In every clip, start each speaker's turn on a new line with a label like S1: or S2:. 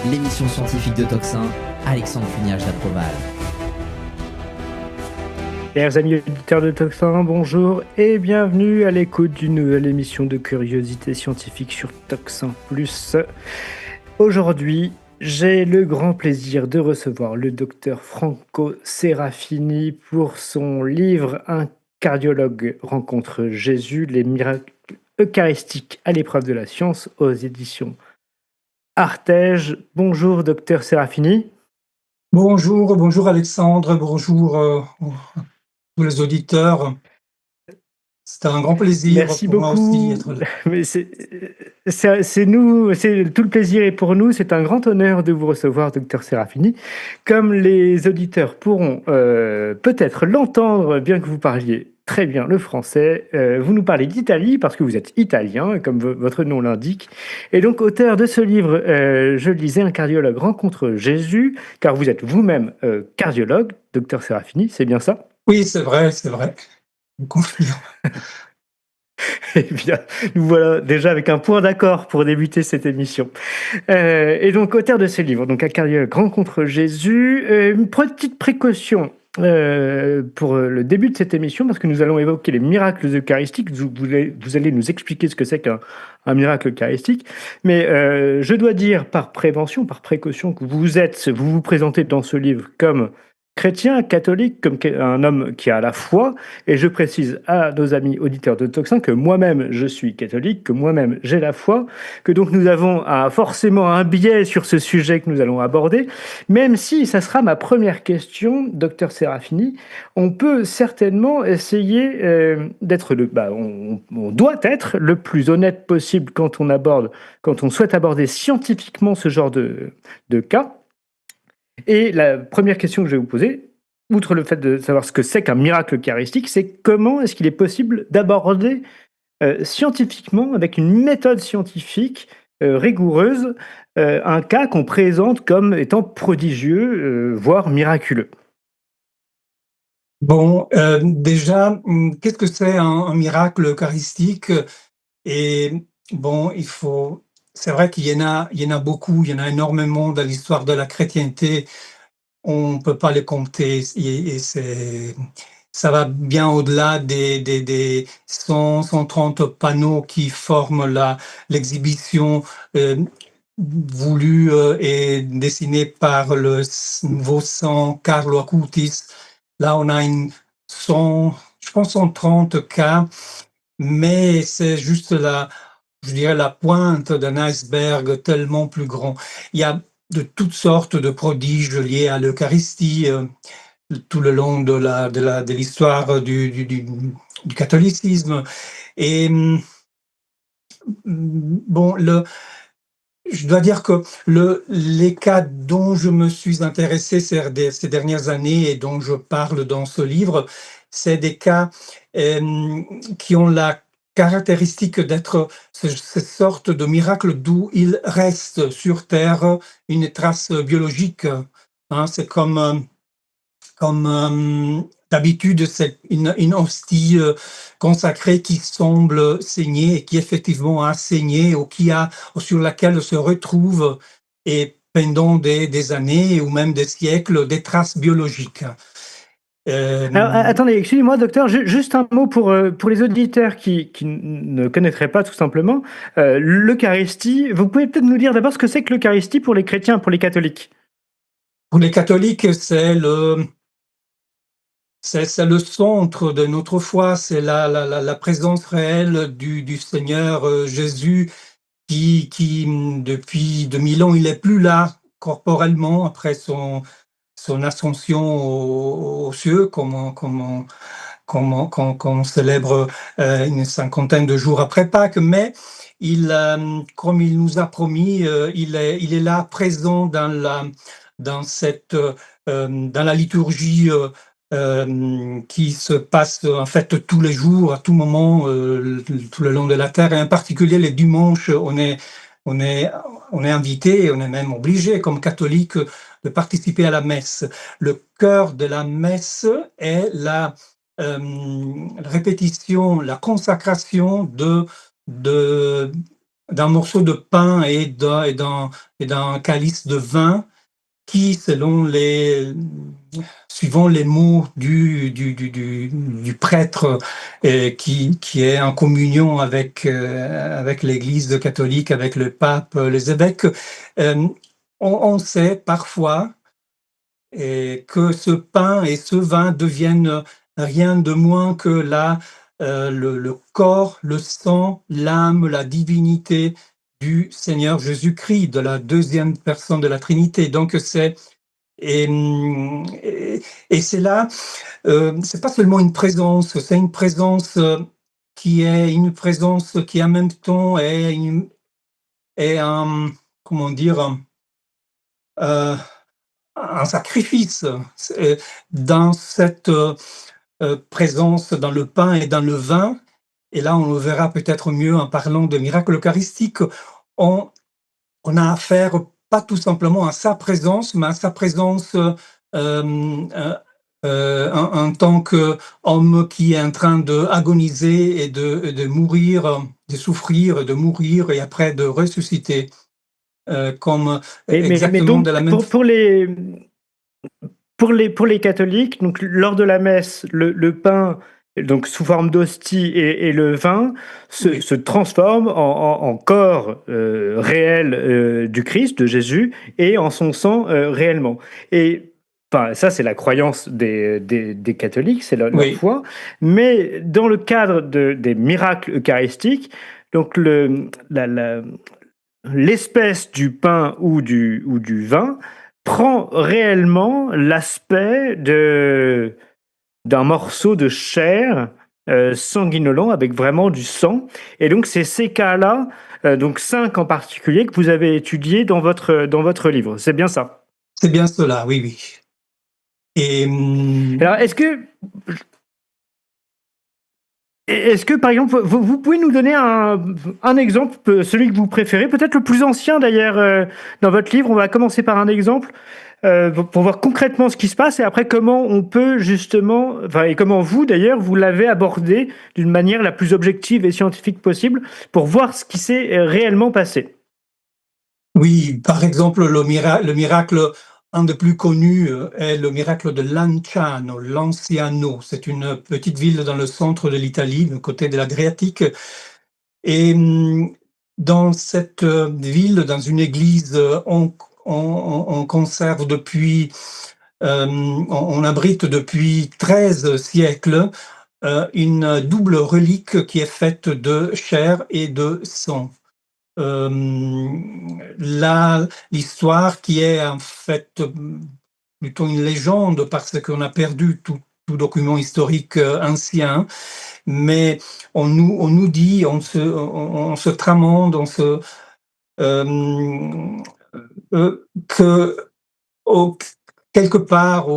S1: l'émission scientifique de Toxin, Alexandre Funiage d'Aproval.
S2: Chers amis auditeurs de Toxin, bonjour et bienvenue à l'écoute d'une nouvelle émission de curiosité scientifique sur Toxin Plus. Aujourd'hui, j'ai le grand plaisir de recevoir le docteur Franco Serafini pour son livre Un cardiologue rencontre Jésus, les miracles eucharistiques à l'épreuve de la science aux éditions Artege. Bonjour docteur Serafini.
S3: Bonjour Alexandre, bonjour tous les auditeurs. C'est un grand plaisir
S2: Merci
S3: pour moi aussi
S2: beaucoup.
S3: d'être là.
S2: Mais c'est nous, c'est tout le plaisir est pour nous. C'est un grand honneur de vous recevoir, docteur Serafini. Comme les auditeurs pourront peut-être l'entendre, bien que vous parliez très bien le français, vous nous parlez d'Italie parce que vous êtes italien, comme votre nom l'indique. Et donc, auteur de ce livre, je le disais, Un cardiologue rencontre Jésus, car vous êtes vous-même cardiologue, docteur Serafini, c'est bien ça?
S3: Oui, c'est vrai, je confirme.
S2: Eh bien, nous voilà déjà avec un point d'accord pour débuter cette émission. Et donc, auteur de ce livre, donc Un cardiologue rencontre Jésus, une petite précaution pour le début de cette émission, parce que nous allons évoquer les miracles eucharistiques. Vous allez nous expliquer ce que c'est qu'un miracle eucharistique. Mais je dois dire par prévention, par précaution, que vous vous présentez dans ce livre comme chrétien, catholique, comme un homme qui a la foi. Et je précise à nos amis auditeurs de Toxin que moi-même, je suis catholique, que moi-même, j'ai la foi, que donc nous avons forcément un biais sur ce sujet que nous allons aborder, même si ça sera ma première question, docteur Serafini. On peut certainement essayer d'être on doit être le plus honnête possible quand on souhaite aborder scientifiquement ce genre de cas. Et la première question que je vais vous poser, outre le fait de savoir ce que c'est qu'un miracle eucharistique, c'est comment est-ce qu'il est possible d'aborder scientifiquement, avec une méthode scientifique rigoureuse, un cas qu'on présente comme étant prodigieux, voire miraculeux.
S3: Bon, déjà, qu'est-ce que c'est un miracle eucharistique? Et bon, c'est vrai il y en a beaucoup, il y en a énormément dans l'histoire de la chrétienté. On ne peut pas les compter et ça va bien au-delà des 130 panneaux qui forment l'exhibition voulue et dessinée par le nouveau saint Carlo Acutis. Là, on a je pense 130 cas, mais c'est juste je dirais la pointe d'un iceberg tellement plus grand. Il y a de toutes sortes de prodiges liés à l'Eucharistie tout le long de l'histoire du catholicisme. Et bon, je dois dire que les cas dont je me suis intéressé ces dernières années et dont je parle dans ce livre, c'est des cas qui ont la caractéristique d'être ces sortes de miracles d'où il reste sur Terre une trace biologique. Hein. C'est comme d'habitude, c'est une hostie consacrée qui semble saigner et qui effectivement a saigné ou sur laquelle se retrouvent, et pendant des années ou même des siècles, des traces biologiques.
S2: Alors, attendez, excusez-moi, docteur, juste un mot pour les auditeurs qui ne connaîtraient pas tout simplement l'Eucharistie. Vous pouvez peut-être nous dire d'abord ce que c'est que l'Eucharistie pour les chrétiens, pour les catholiques.
S3: Pour les catholiques, c'est le centre de notre foi, c'est la présence réelle du Seigneur Jésus qui, depuis 2000 ans, il n'est plus là corporellement après son ascension aux cieux, qu'on célèbre une cinquantaine de jours après Pâques, mais comme il nous a promis, il est là présent dans la liturgie qui se passe en fait tous les jours, à tout moment, tout le long de la terre, et en particulier les dimanches, on est invité, on est même obligé comme catholique de participer à la messe. Le cœur de la messe est la répétition, la consacration de d'un morceau de pain et d'un calice de vin qui, suivant les mots du prêtre qui est en communion avec l'Église catholique, avec le pape, les évêques, on sait parfois que ce pain et ce vin deviennent rien de moins que le corps, le sang, l'âme, la divinité du Seigneur Jésus-Christ, de la deuxième personne de la Trinité. Donc et, et, et c'est là, c'est pas seulement une présence, c'est une présence qui est une présence qui en même temps est un, comment dire, un sacrifice dans cette présence dans le pain et dans le vin. Et là, on le verra peut-être mieux en parlant de miracle eucharistique. On, on a affaire pas tout simplement à sa présence, mais à sa présence en tant qu'homme qui est en train d'agoniser et de mourir, de souffrir, de mourir et après de ressusciter. Comme
S2: Mais
S3: exactement de
S2: donc,
S3: la même
S2: pour les catholiques, donc, lors de la messe, le pain, donc sous forme d'hostie, et le vin
S3: oui,
S2: se transforment en corps réel du Christ, de Jésus, et en son sang réellement. Et enfin, ça, c'est la croyance des catholiques, c'est leur
S3: oui,
S2: foi. Mais dans le cadre des miracles eucharistiques, donc l'espèce du pain ou du vin prend réellement l'aspect d'un morceau de chair sanguinolent avec vraiment du sang. Et donc, c'est ces cas-là, donc 5 en particulier, que vous avez étudiés dans votre livre. C'est bien ça.
S3: c'est bien cela, oui, oui. Et
S2: Alors, est-ce que, par exemple, vous pouvez nous donner un exemple, celui que vous préférez, peut-être le plus ancien d'ailleurs, dans votre livre? On va commencer par un exemple pour voir concrètement ce qui se passe et après comment on peut justement, enfin, et comment vous d'ailleurs, vous l'avez abordé d'une manière la plus objective et scientifique possible pour voir ce qui s'est réellement passé.
S3: oui, par exemple, le miracle, un des plus connus, est le miracle de Lanciano, Lanciano. C'est une petite ville dans le centre de l'Italie, du côté de l'Adriatique. Et dans cette ville, dans une église, on conserve depuis, on abrite depuis 13 siècles une double relique qui est faite de chair et de sang. Là, l'histoire qui est en fait plutôt une légende parce qu'on a perdu tout document historique ancien, mais on nous dit, on se tramande, euh, que au, quelque part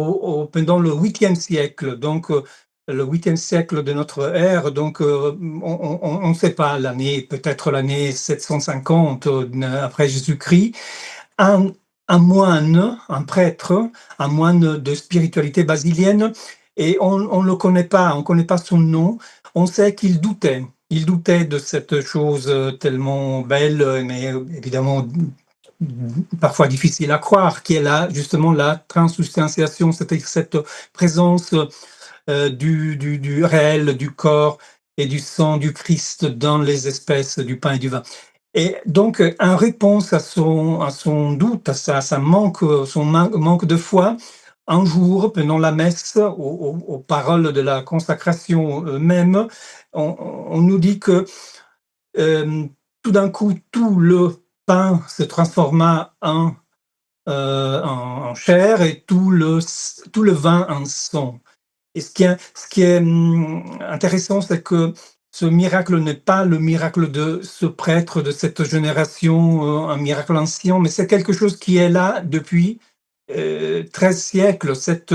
S3: pendant le 8e siècle, donc le 8e siècle de notre ère, donc on ne sait pas l'année, peut-être l'année 750 après Jésus-Christ, un, un moine, un prêtre, un moine de spiritualité basilienne, et on ne le connaît pas, on ne connaît pas son nom, on sait qu'il doutait. Il doutait de cette chose tellement belle, mais évidemment parfois difficile à croire, qui est là justement la transubstantiation, c'est-à-dire cette présence du réel, du corps et du sang du Christ dans les espèces du pain et du vin. Et donc, en réponse à son doute, son manque de foi, un jour, pendant la messe, aux paroles de la consacration même, on nous dit que euh, tout d'un coup, tout le pain se transforma en chair et tout le vin en sang. Et ce qui est intéressant, c'est que ce miracle n'est pas le miracle de ce prêtre de cette génération, un miracle ancien, mais c'est quelque chose qui est là depuis 13 siècles. Cette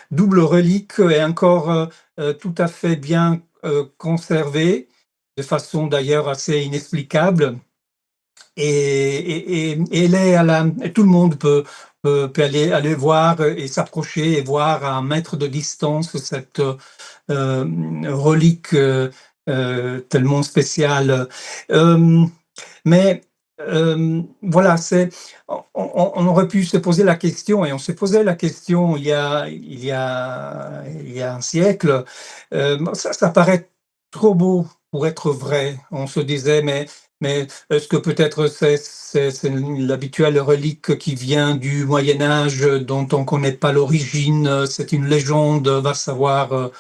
S3: double relique est encore tout à fait bien conservée, de façon d'ailleurs assez inexplicable. Et elle est et tout le monde peut aller voir et s'approcher et voir à un mètre de distance cette relique tellement spéciale. Mais voilà, on aurait pu se poser la question, et on s'est posé la question il y a un siècle. Ça paraît trop beau pour être vrai. On se disait, mais est-ce que peut-être c'est l'habituelle relique qui vient du Moyen Âge dont on ne connaît pas l'origine, c'est une légende, va savoir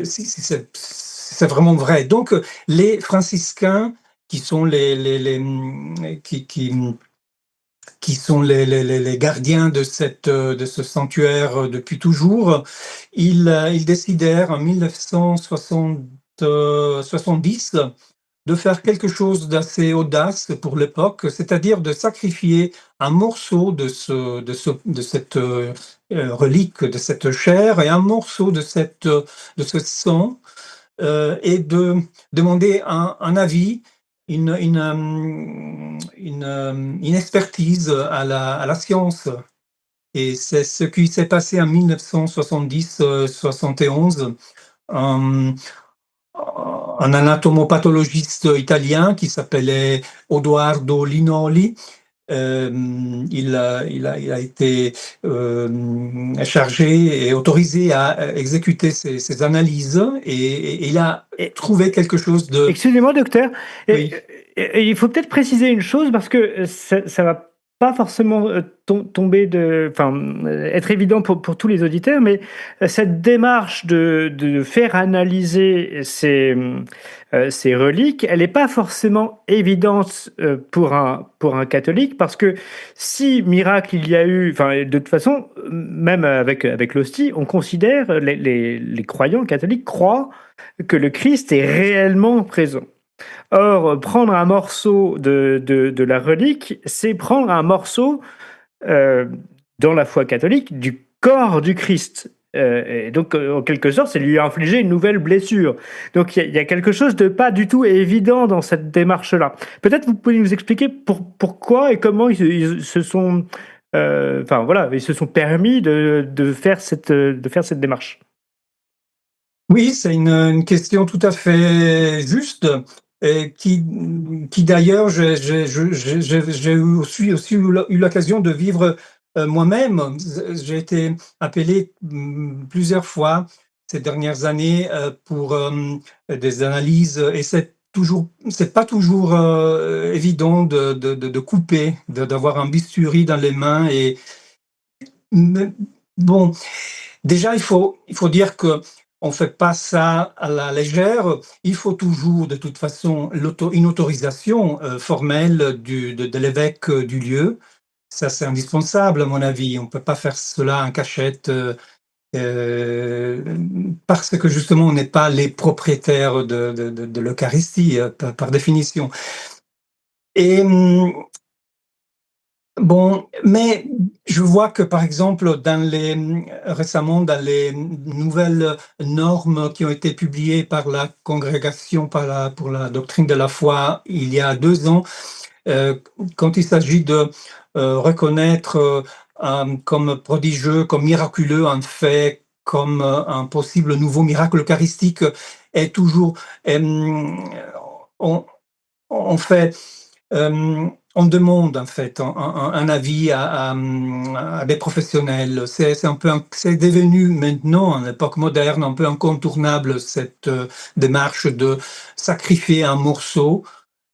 S3: si c'est vraiment vrai. Donc, les franciscains, qui sont qui sont les gardiens de ce sanctuaire depuis toujours, ils décidèrent en 1970 de faire quelque chose d'assez audace pour l'époque, c'est-à-dire de sacrifier un morceau de cette relique, de cette chair, et un morceau de ce sang, et de demander un avis, une expertise à la science. Et c'est ce qui s'est passé en 1970-71. Un anatomopathologiste italien qui s'appelait Odoardo Linoli. Il a été chargé et autorisé à exécuter ces analyses, et il a
S2: Et-
S3: trouvé quelque chose de...
S2: Excusez-moi, docteur.
S3: Oui.
S2: Et il faut peut-être préciser une chose parce que ça va pas forcément tomber être évident pour tous les auditeurs, mais cette démarche de faire analyser ces reliques, elle n'est pas forcément évidente pour un catholique, parce que si miracle il y a eu, enfin, de toute façon, même avec l'hostie, on considère, les croyants catholiques croient que le Christ est réellement présent. Or, prendre un morceau de la relique, c'est prendre un morceau, euh, dans la foi catholique, du corps du Christ. Et donc, en quelque sorte, c'est lui infliger une nouvelle blessure. Donc, il y a quelque chose de pas du tout évident dans cette démarche-là. Peut-être vous pouvez nous expliquer pourquoi et comment ils se sont, enfin voilà, ils se sont permis de faire cette démarche.
S3: Oui, c'est une question tout à fait juste, et qui d'ailleurs, j'ai aussi eu l'occasion de vivre moi-même. J'ai été appelé plusieurs fois ces dernières années pour des analyses, et c'est pas toujours évident de couper, d'avoir un bistouri dans les mains. Mais bon, déjà, il faut dire que on fait pas ça à la légère. Il faut toujours, de toute façon, une autorisation formelle de l'évêque du lieu. Ça, c'est indispensable, à mon avis. On peut pas faire cela en cachette, euh, parce que justement, on n'est pas les propriétaires de l'Eucharistie, par définition. Et bon, mais je vois que, par exemple, récemment, dans les nouvelles normes qui ont été publiées par la congrégation pour la doctrine de la foi il y a 2 ans, euh, quand il s'agit de reconnaître comme prodigieux, comme miraculeux un fait, comme un possible nouveau miracle eucharistique, est toujours, on, on fait on demande en fait un avis à des professionnels. C'est un peu, c'est devenu maintenant, en époque moderne, un peu incontournable, cette démarche de sacrifier un morceau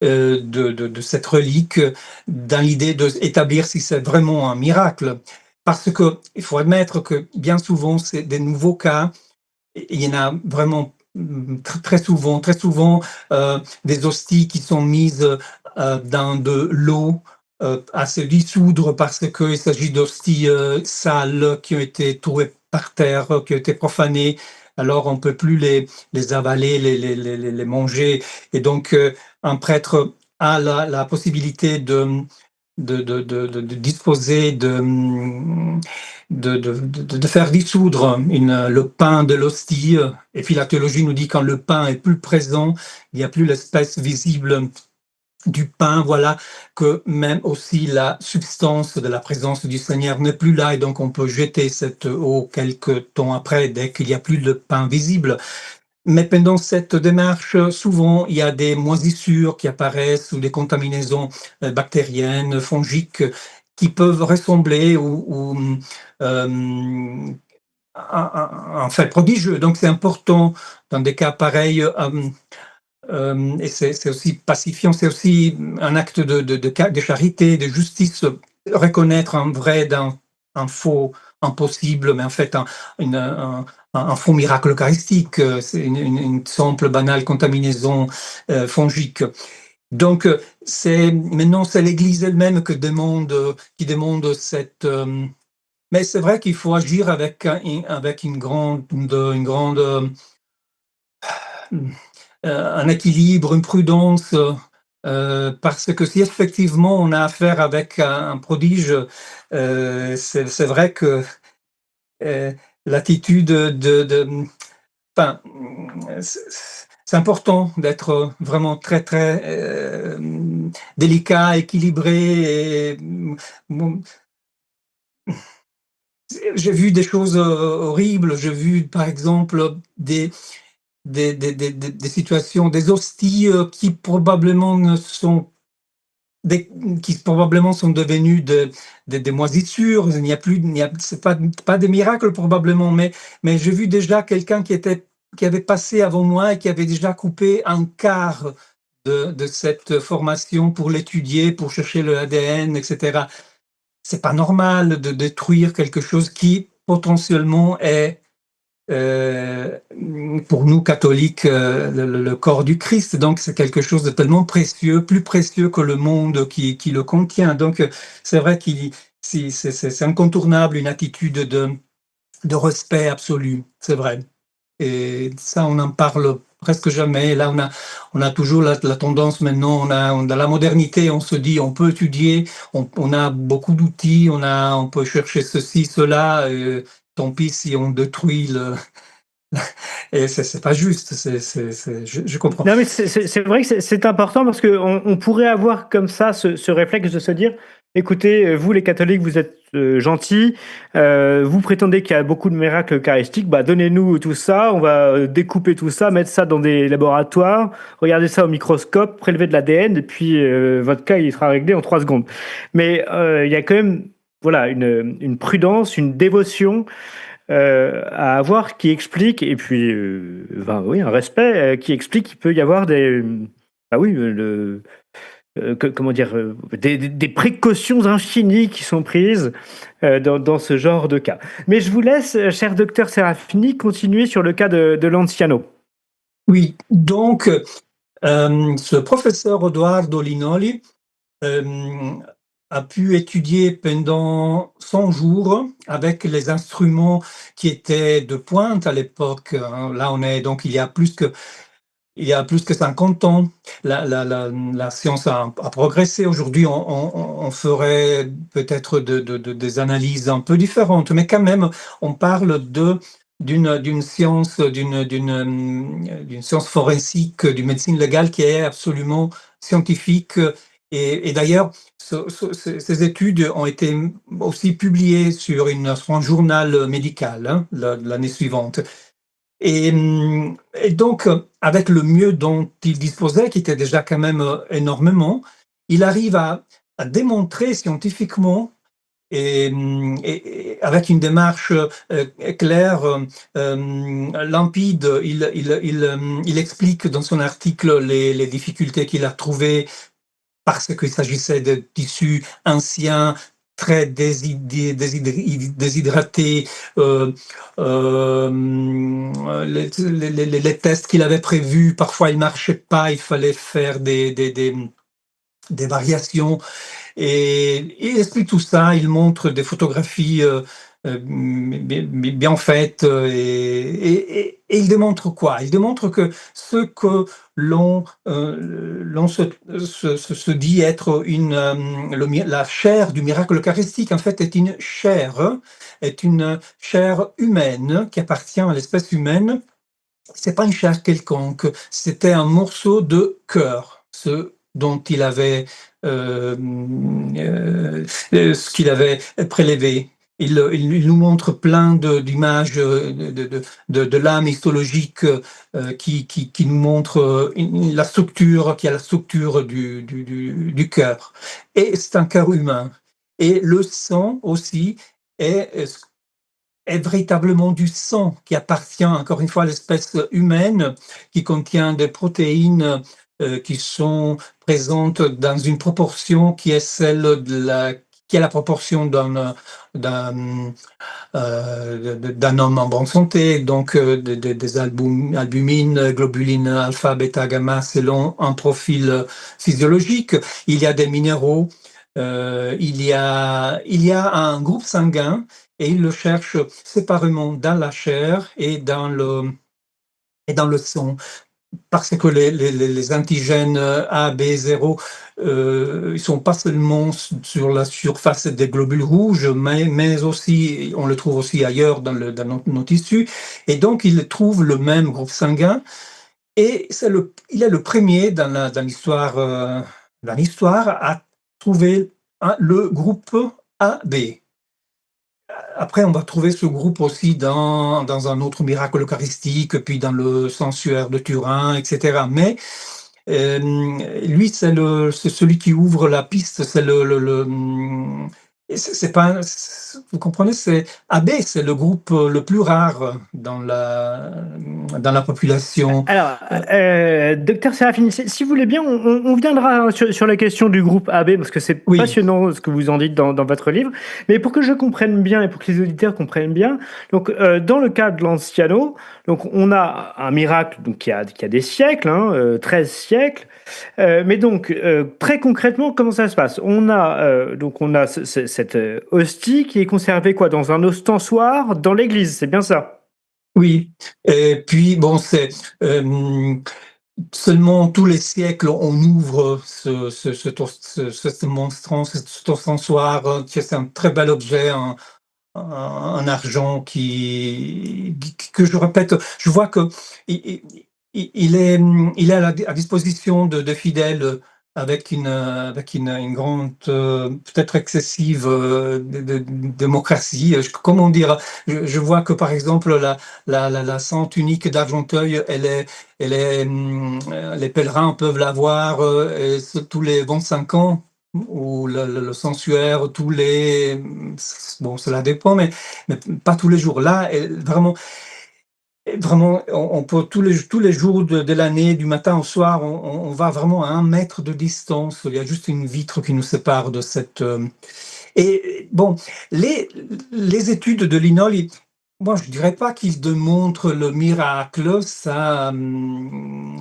S3: de cette relique, dans l'idée d'établir si c'est vraiment un miracle. Parce que il faut admettre que bien souvent, c'est des nouveaux cas. Il y en a vraiment très souvent, des hosties qui sont mises dans de l'eau à se dissoudre, parce qu'il s'agit d'hosties sales qui ont été trouvées par terre, qui ont été profanées. Alors on ne peut plus les avaler, les manger. Et donc un prêtre a la possibilité de disposer de faire dissoudre le pain de l'hostie. Et puis la théologie nous dit, quand le pain est plus présent, il n'y a plus l'espèce visible du pain, voilà, que même aussi la substance de la présence du Seigneur n'est plus là, et donc on peut jeter cette eau quelque temps après, dès qu'il n'y a plus de pain visible. mais pendant cette démarche, souvent, il y a des moisissures qui apparaissent ou des contaminaisons bactériennes, fongiques, qui peuvent ressembler ou un fait prodigieux. Donc, c'est important dans des cas pareils. Et c'est aussi pacifiant, c'est aussi un acte de charité, de justice, reconnaître un vrai d'un faux, impossible, mais en fait un faux miracle eucharistique, c'est une simple, banale contaminaison fongique. Donc, maintenant, c'est l'Église elle-même qui demande cette. Mais c'est vrai qu'il faut agir avec une grande un équilibre, une prudence, parce que si effectivement on a affaire avec un prodige, c'est vrai que euh, l'attitude enfin, c'est important d'être vraiment très très délicat, équilibré. Et, j'ai vu des choses horribles. J'ai vu par exemple des situations, des hosties qui probablement ne sont qui probablement sont devenues des moisissures. Il n'y a plus, c'est pas des miracles probablement, mais j'ai vu déjà quelqu'un qui avait passé avant moi et qui avait déjà coupé un quart de cette formation pour l'étudier, pour chercher le ADN, etc. C'est pas normal de détruire quelque chose qui potentiellement est euh, pour nous catholiques, le corps du Christ. Donc c'est quelque chose de tellement précieux, plus précieux que le monde qui le contient. Donc c'est vrai c'est incontournable une attitude de respect absolu, c'est vrai. Et ça, on en parle presque jamais. Là, on a toujours la tendance maintenant, dans la modernité, on se dit, on peut étudier, on a beaucoup d'outils, on peut chercher ceci, cela. Tant pis si on détruit et c'est pas juste. Je comprends.
S2: Non, mais c'est vrai que c'est important parce qu'on pourrait avoir comme ça ce réflexe de se dire, écoutez, vous les catholiques, vous êtes gentils, vous prétendez qu'il y a beaucoup de miracles eucharistiques, bah donnez-nous tout ça, on va découper tout ça, mettre ça dans des laboratoires, regarder ça au microscope, prélever de l'ADN, et puis votre cas il sera réglé en 3 secondes. Mais il y a quand même voilà, une prudence, une dévotion à avoir qui explique, et puis oui, un respect qui explique qu'il peut y avoir ah oui, comment dire, des précautions infinies qui sont prises dans ce genre de cas. Mais je vous laisse, cher docteur Serafini, continuer sur le cas de Lanciano.
S3: Oui, donc ce professeur Edoardo Linoli a pu étudier pendant 100 jours avec les instruments qui étaient de pointe à l'époque. Là, donc il y a plus que 50 ans. La science a progressé. Aujourd'hui, on ferait peut-être des analyses un peu différentes, mais quand même, on parle d'une science, d'une science forensique, d'une médecine légale qui est absolument scientifique. Et d'ailleurs, ces études ont été aussi publiées sur un journal médical, hein, l'année suivante. Et donc, avec le mieux dont il disposait, qui était déjà quand même énormément, il arrive à démontrer scientifiquement et avec une démarche claire, limpide. Il explique dans son article les difficultés qu'il a trouvées parce qu'il s'agissait de tissus anciens, très déshydratés. Les tests qu'il avait prévus, parfois ils ne marchaient pas, il fallait faire des variations. Et il explique tout ça, il montre des photographies bien faites, et il démontre quoi? Il démontre que ce que l'on se dit être la chair du miracle eucharistique, en fait, est une chair humaine qui appartient à l'espèce humaine. C'est pas une chair quelconque, c'était un morceau de cœur, ce dont il avait ce qu'il avait prélevé. il nous montre plein d'images de l'âme mythologique qui nous montre la structure, qui a la structure du cœur. Et c'est un cœur humain. Et le sang aussi est véritablement du sang qui appartient encore une fois à l'espèce humaine, qui contient des protéines qui sont présentes dans une proportion qui est celle qui est la proportion d'un homme en bonne santé, donc des albumines, globulines alpha, bêta, gamma, selon un profil physiologique. Il y a des minéraux, il y a un groupe sanguin et il le cherche séparément dans la chair et dans le sang. Parce que les antigènes A, B, 0, ils sont pas seulement sur la surface des globules rouges, mais aussi, on le trouve aussi ailleurs dans nos tissus. Et donc, il trouve le même groupe sanguin. Et il est le premier dans l'histoire à trouver le groupe AB. Après, on va trouver ce groupe aussi dans un autre miracle eucharistique, puis dans le Sensuaire de Turin, etc. Mais lui, c'est celui qui ouvre la piste. C'est pas, vous comprenez, c'est AB, c'est le groupe le plus rare dans la population.
S2: Alors, docteur Serafini, si vous voulez bien, on viendra sur la question du groupe AB, parce que c'est
S3: Oui.
S2: passionnant ce que vous en dites dans votre livre. Mais pour que je comprenne bien et pour que les auditeurs comprennent bien, donc dans le cas de l'Anciano, donc on a un miracle donc, qui a des siècles, 13 siècles. Mais donc, très concrètement, comment ça se passe? On a cette hostie qui est conservée quoi, dans un ostensoir dans l'église, c'est bien ça?
S3: Oui, et puis bon, c'est seulement tous les siècles on ouvre ce monstrance, cet ostensoir, c'est un très bel objet, un argent que je répète, je vois que il est à disposition de fidèles avec une grande, peut-être excessive démocratie. Comment dire, je vois que par exemple la Sainte Unique d'Argenteuil, les pèlerins peuvent l'avoir tous les 25 ans, ou le sensuaire tous les... Bon, cela dépend, mais pas tous les jours. Là, vraiment, on peut tous les jours de l'année, du matin au soir, on va vraiment à 1 mètre de distance. Il y a juste une vitre qui nous sépare de cette... Et bon, les études de Linol, moi, je dirais pas qu'ils démontrent le miracle, ça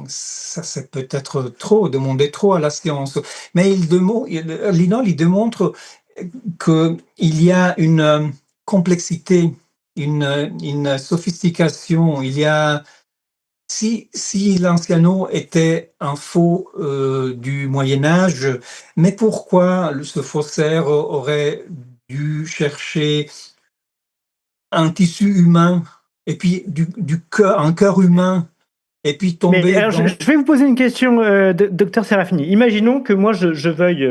S3: c'est peut-être trop, demander trop à la science. Mais Linol, il démontre qu'il y a une complexité, une sophistication. Il y a, si l'Anciano était un faux du Moyen Âge, mais pourquoi ce faussaire aurait dû chercher un tissu humain et puis un cœur humain et puis
S2: Mais
S3: tomber
S2: alors,
S3: dans...
S2: je vais vous poser une question, docteur Serafini. Imaginons que moi, je veuille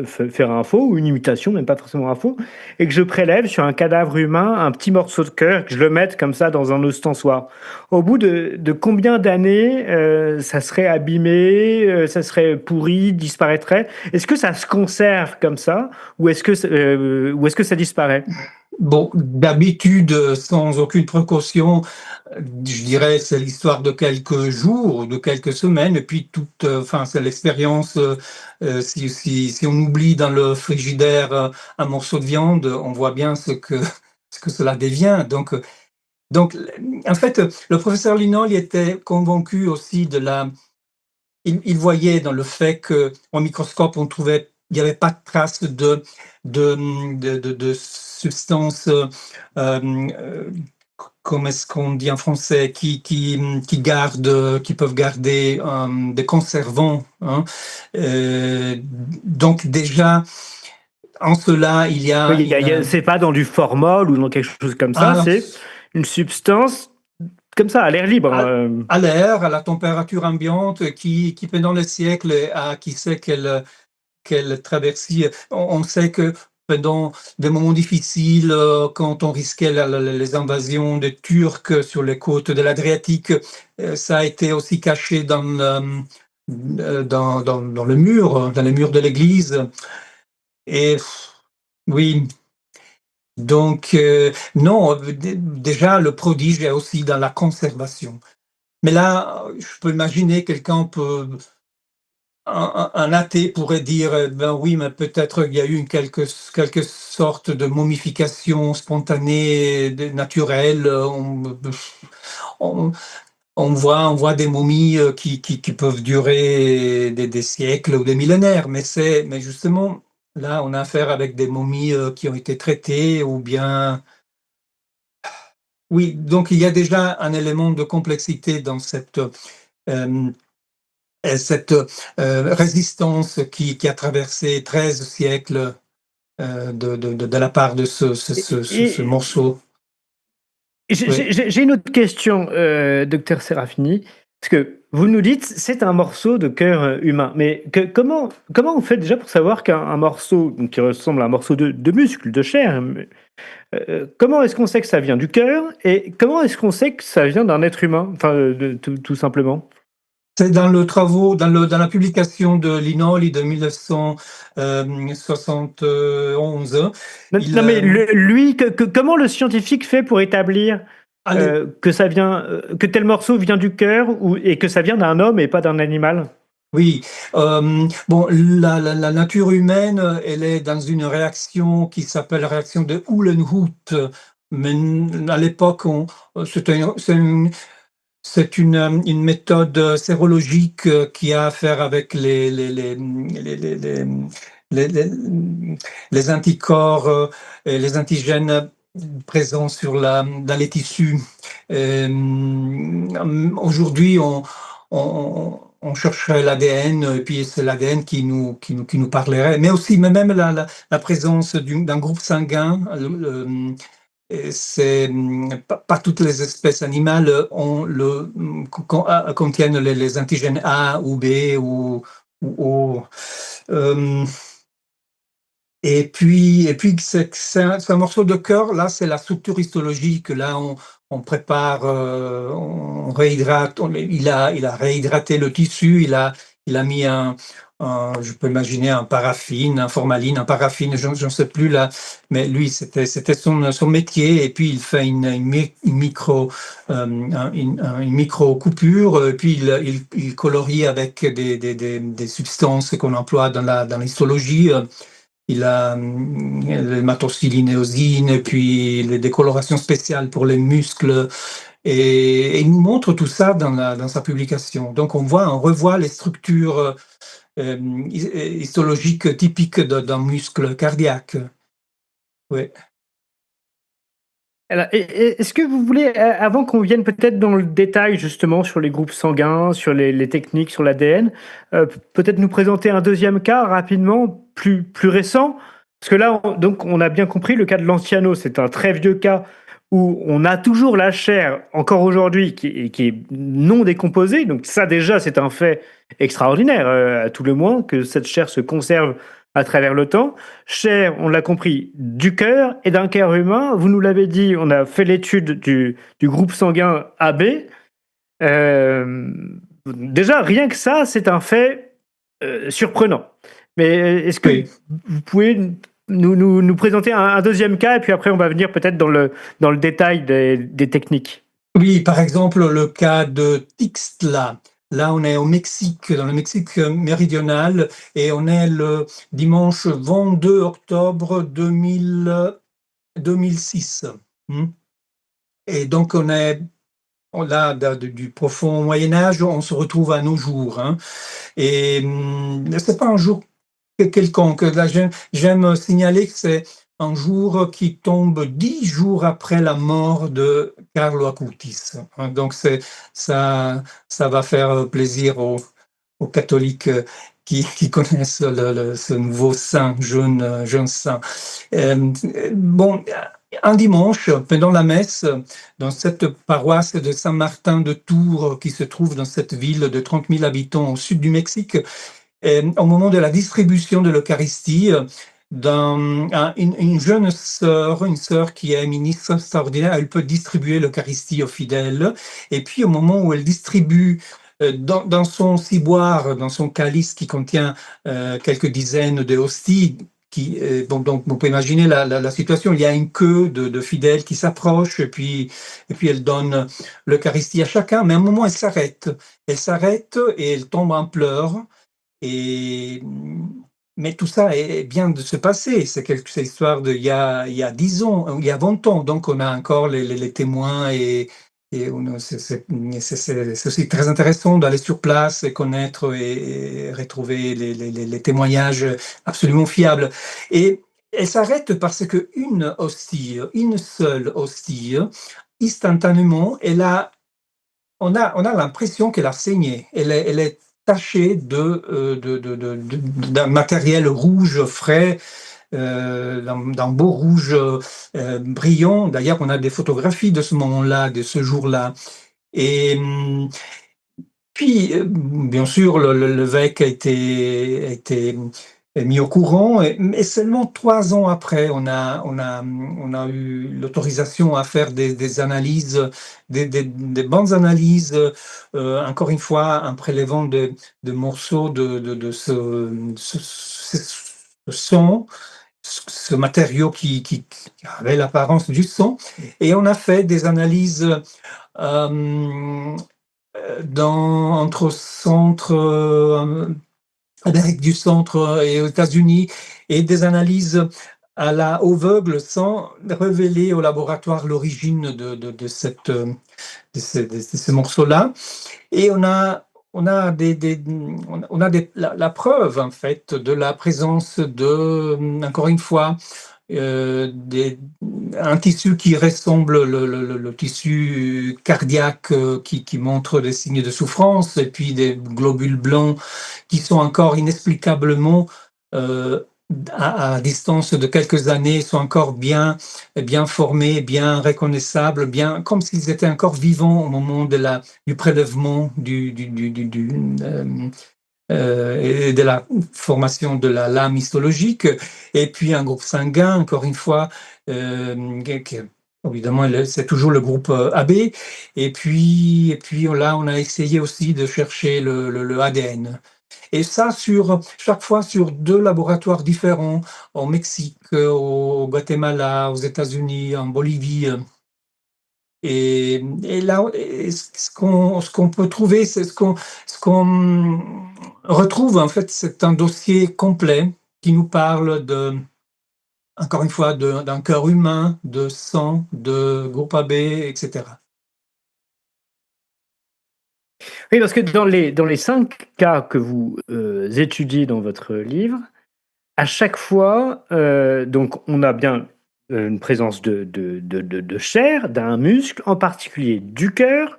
S2: faire un faux ou une imitation, même pas forcément un faux, et que je prélève sur un cadavre humain un petit morceau de cœur, que je le mette comme ça dans un ostensoir. Au bout de combien d'années ça serait abîmé, ça serait pourri, disparaîtrait? Est-ce que ça se conserve comme ça, ou est-ce que ça disparaît?
S3: Bon, d'habitude, sans aucune précaution, je dirais c'est l'histoire de quelques jours, de quelques semaines, et puis enfin c'est l'expérience. Si on oublie dans le frigidaire un morceau de viande, on voit bien ce que cela devient. Donc, en fait, le professeur Linol était convaincu aussi il voyait dans le fait qu'au microscope, il n'y avait pas de traces de substances, comme est-ce qu'on dit en français, qui peuvent garder des conservants. Donc déjà, en cela, il y a
S2: Oui, c'est pas dans du formol ou dans quelque chose comme ça,
S3: ah,
S2: c'est une substance comme ça, à l'air libre.
S3: à l'air, à la température ambiante, qui pendant les siècles a qui sait quelle traversée. On sait que pendant des moments difficiles, quand on risquait les invasions des Turcs sur les côtes de l'Adriatique. Ça a été aussi caché dans le mur, dans les murs de l'église. Et oui, donc non, déjà le prodige est aussi dans la conservation. Mais là, je peux imaginer quelqu'un peut un athée pourrait dire, ben oui, mais peut-être il y a eu quelque sorte de momification spontanée, naturelle. On, on voit des momies qui peuvent durer des siècles ou des millénaires, mais justement, là, on a affaire avec des momies qui ont été traitées ou bien. Oui, donc il y a déjà un élément de complexité dans euh, cette résistance qui a traversé 13 siècles de la part de ce
S2: Et
S3: morceau. Oui.
S2: j'ai une autre question, docteur Serafini, parce que vous nous dites c'est un morceau de cœur humain, mais comment on fait déjà pour savoir qu'un morceau donc, qui ressemble à un morceau de muscle, de chair, comment est-ce qu'on sait que ça vient du cœur et comment est-ce qu'on sait que ça vient d'un être humain, enfin tout simplement?
S3: C'est dans le travaux, dans la publication de Linoli de 1971.
S2: Non,
S3: Il,
S2: non, mais lui, comment le scientifique fait pour établir
S3: allez,
S2: que ça vient, que tel morceau vient du cœur et que ça vient d'un homme et pas d'un animal?
S3: oui, bon, la nature humaine, elle est dans une réaction qui s'appelle réaction de Uhlenhuth. Mais à l'époque, c'est une méthode sérologique qui a à faire avec les, les anticorps et les antigènes présents dans les tissus. Aujourd'hui, on chercherait l'ADN, et puis c'est l'ADN qui nous parlerait, mais aussi même la présence d'un groupe sanguin. Et c'est pas toutes les espèces animales contiennent les antigènes A ou B ou O. Euh, et puis c'est un morceau de cœur. Là, c'est la structure histologique. Là, on prépare, on réhydrate. Il a réhydraté le tissu. Il a mis je peux imaginer un paraffine, un formaline, un paraffine, je ne sais plus là, mais lui, c'était son métier. Et puis, il fait une micro coupure. Et puis, il colorie avec des substances qu'on emploie dans l'histologie. Il a l'hématocyllinéosine et puis les décolorations spéciales pour les muscles. Et il nous montre tout ça dans sa publication. Donc on revoit les structures histologiques typiques d'un muscle cardiaque. Oui.
S2: Alors, est-ce que vous voulez, avant qu'on vienne peut-être dans le détail justement sur les groupes sanguins, sur les techniques, sur l'ADN, peut-être nous présenter un deuxième cas rapidement, plus récent? Parce que là, donc, on a bien compris le cas de Lanciano, c'est un très vieux cas où on a toujours la chair, encore aujourd'hui, qui est non décomposée. Donc ça déjà, c'est un fait extraordinaire, à tout le moins, que cette chair se conserve à travers le temps. Chair, on l'a compris, du cœur et d'un cœur humain. Vous nous l'avez dit, on a fait l'étude du groupe sanguin AB. Euh, Déjà, rien que ça, c'est un fait surprenant. Mais est-ce que
S3: Oui.
S2: vous pouvez nous présenter un deuxième cas et puis après on va venir peut-être dans le détail des techniques?
S3: Oui, par exemple, le cas de Tixtla. Là, on est au Mexique, dans le Mexique méridional, et on est le dimanche 22 octobre 2006. Et donc, on est là du profond Moyen-Âge, on se retrouve à nos jours. Et c'est pas un jour quelconque. Là, j'aime signaler que c'est un jour qui tombe 10 jours après la mort de Carlo Acutis. Donc ça va faire plaisir aux catholiques qui connaissent ce nouveau saint, jeune saint. Bon, un dimanche, pendant la messe, dans cette paroisse de Saint-Martin de Tours, qui se trouve dans cette ville de 30 000 habitants au sud du Mexique, au moment de la distribution de l'Eucharistie, une jeune sœur, une sœur qui est ministre extraordinaire. Elle peut distribuer l'Eucharistie aux fidèles. Et puis, au moment où elle distribue dans son ciboire, dans son calice qui contient quelques dizaines de hosties, donc on peut imaginer la situation. Il y a une queue de fidèles qui s'approchent, et puis elle donne l'Eucharistie à chacun. Mais à un moment, elle s'arrête. Elle s'arrête et elle tombe en pleurs. Et, mais tout ça est bien de se passer. C'est l'histoire d'il y a 10 ans, il y a 20 ans. Donc, on a encore les témoins c'est aussi très intéressant d'aller sur place et connaître et retrouver les témoignages absolument fiables. Et elle s'arrête parce qu'une hostie, une seule hostie, instantanément, on a l'impression qu'elle a saigné. Elle est tachée d'un matériel rouge frais, d'un beau rouge brillant. D'ailleurs, on a des photographies de ce moment-là, de ce jour-là. Et puis, bien sûr, l'évêque a été mis au courant, mais seulement 3 ans après, on a eu l'autorisation à faire des analyses, des bonnes analyses, encore une fois, en prélevant de morceaux de ce sang, ce matériau qui avait l'apparence du sang, et on a fait des analyses entre Amérique du Centre et aux États-Unis, et des analyses à l'aveugle sans révéler au laboratoire l'origine de ces morceaux-là. Et on a la preuve, en fait, de la présence encore une fois, un tissu qui ressemble le tissu cardiaque qui montre des signes de souffrance, et puis des globules blancs qui sont encore inexplicablement à distance de quelques années, sont encore bien formés, bien reconnaissables, bien comme s'ils étaient encore vivants au moment du prélèvement et de la formation de la lame histologique. Et puis un groupe sanguin, encore une fois, évidemment, c'est toujours le groupe AB. Et puis là, on a essayé aussi de chercher le ADN. Et ça, chaque fois sur 2 laboratoires différents, au Mexique, au Guatemala, aux États-Unis, en Bolivie. Et là, ce qu'on peut trouver, c'est ce qu'on retrouve, en fait, c'est un dossier complet qui nous parle encore une fois, d'un cœur humain, de sang, de groupe AB, etc.
S2: Oui, parce que dans les 5 cas que vous étudiez dans votre livre, à chaque fois, donc on a bien une présence de chair, d'un muscle, en particulier du cœur,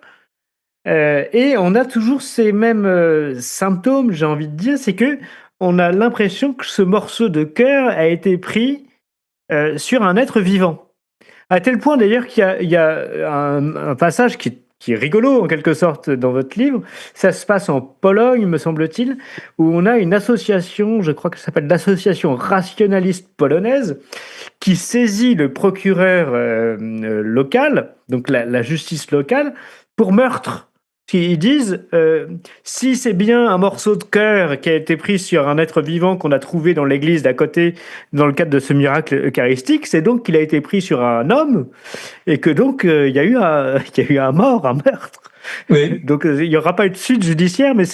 S2: et on a toujours ces mêmes symptômes, j'ai envie de dire, c'est que on a l'impression que ce morceau de cœur a été pris sur un être vivant. À tel point d'ailleurs qu'il y a un passage qui est rigolo en quelque sorte dans votre livre. Ça se passe en Pologne, me semble-t-il, où on a une association, je crois que ça s'appelle l'association rationaliste polonaise, qui saisit le procureur local, donc la justice locale, pour meurtre. Ils disent, si c'est bien un morceau de cœur qui a été pris sur un être vivant qu'on a trouvé dans l'église d'à côté, dans le cadre de ce miracle eucharistique, c'est donc qu'il a été pris sur un homme, et que donc il y a eu un mort, un meurtre.
S3: Oui.
S2: Donc il n'y aura pas eu de suite judiciaire, mais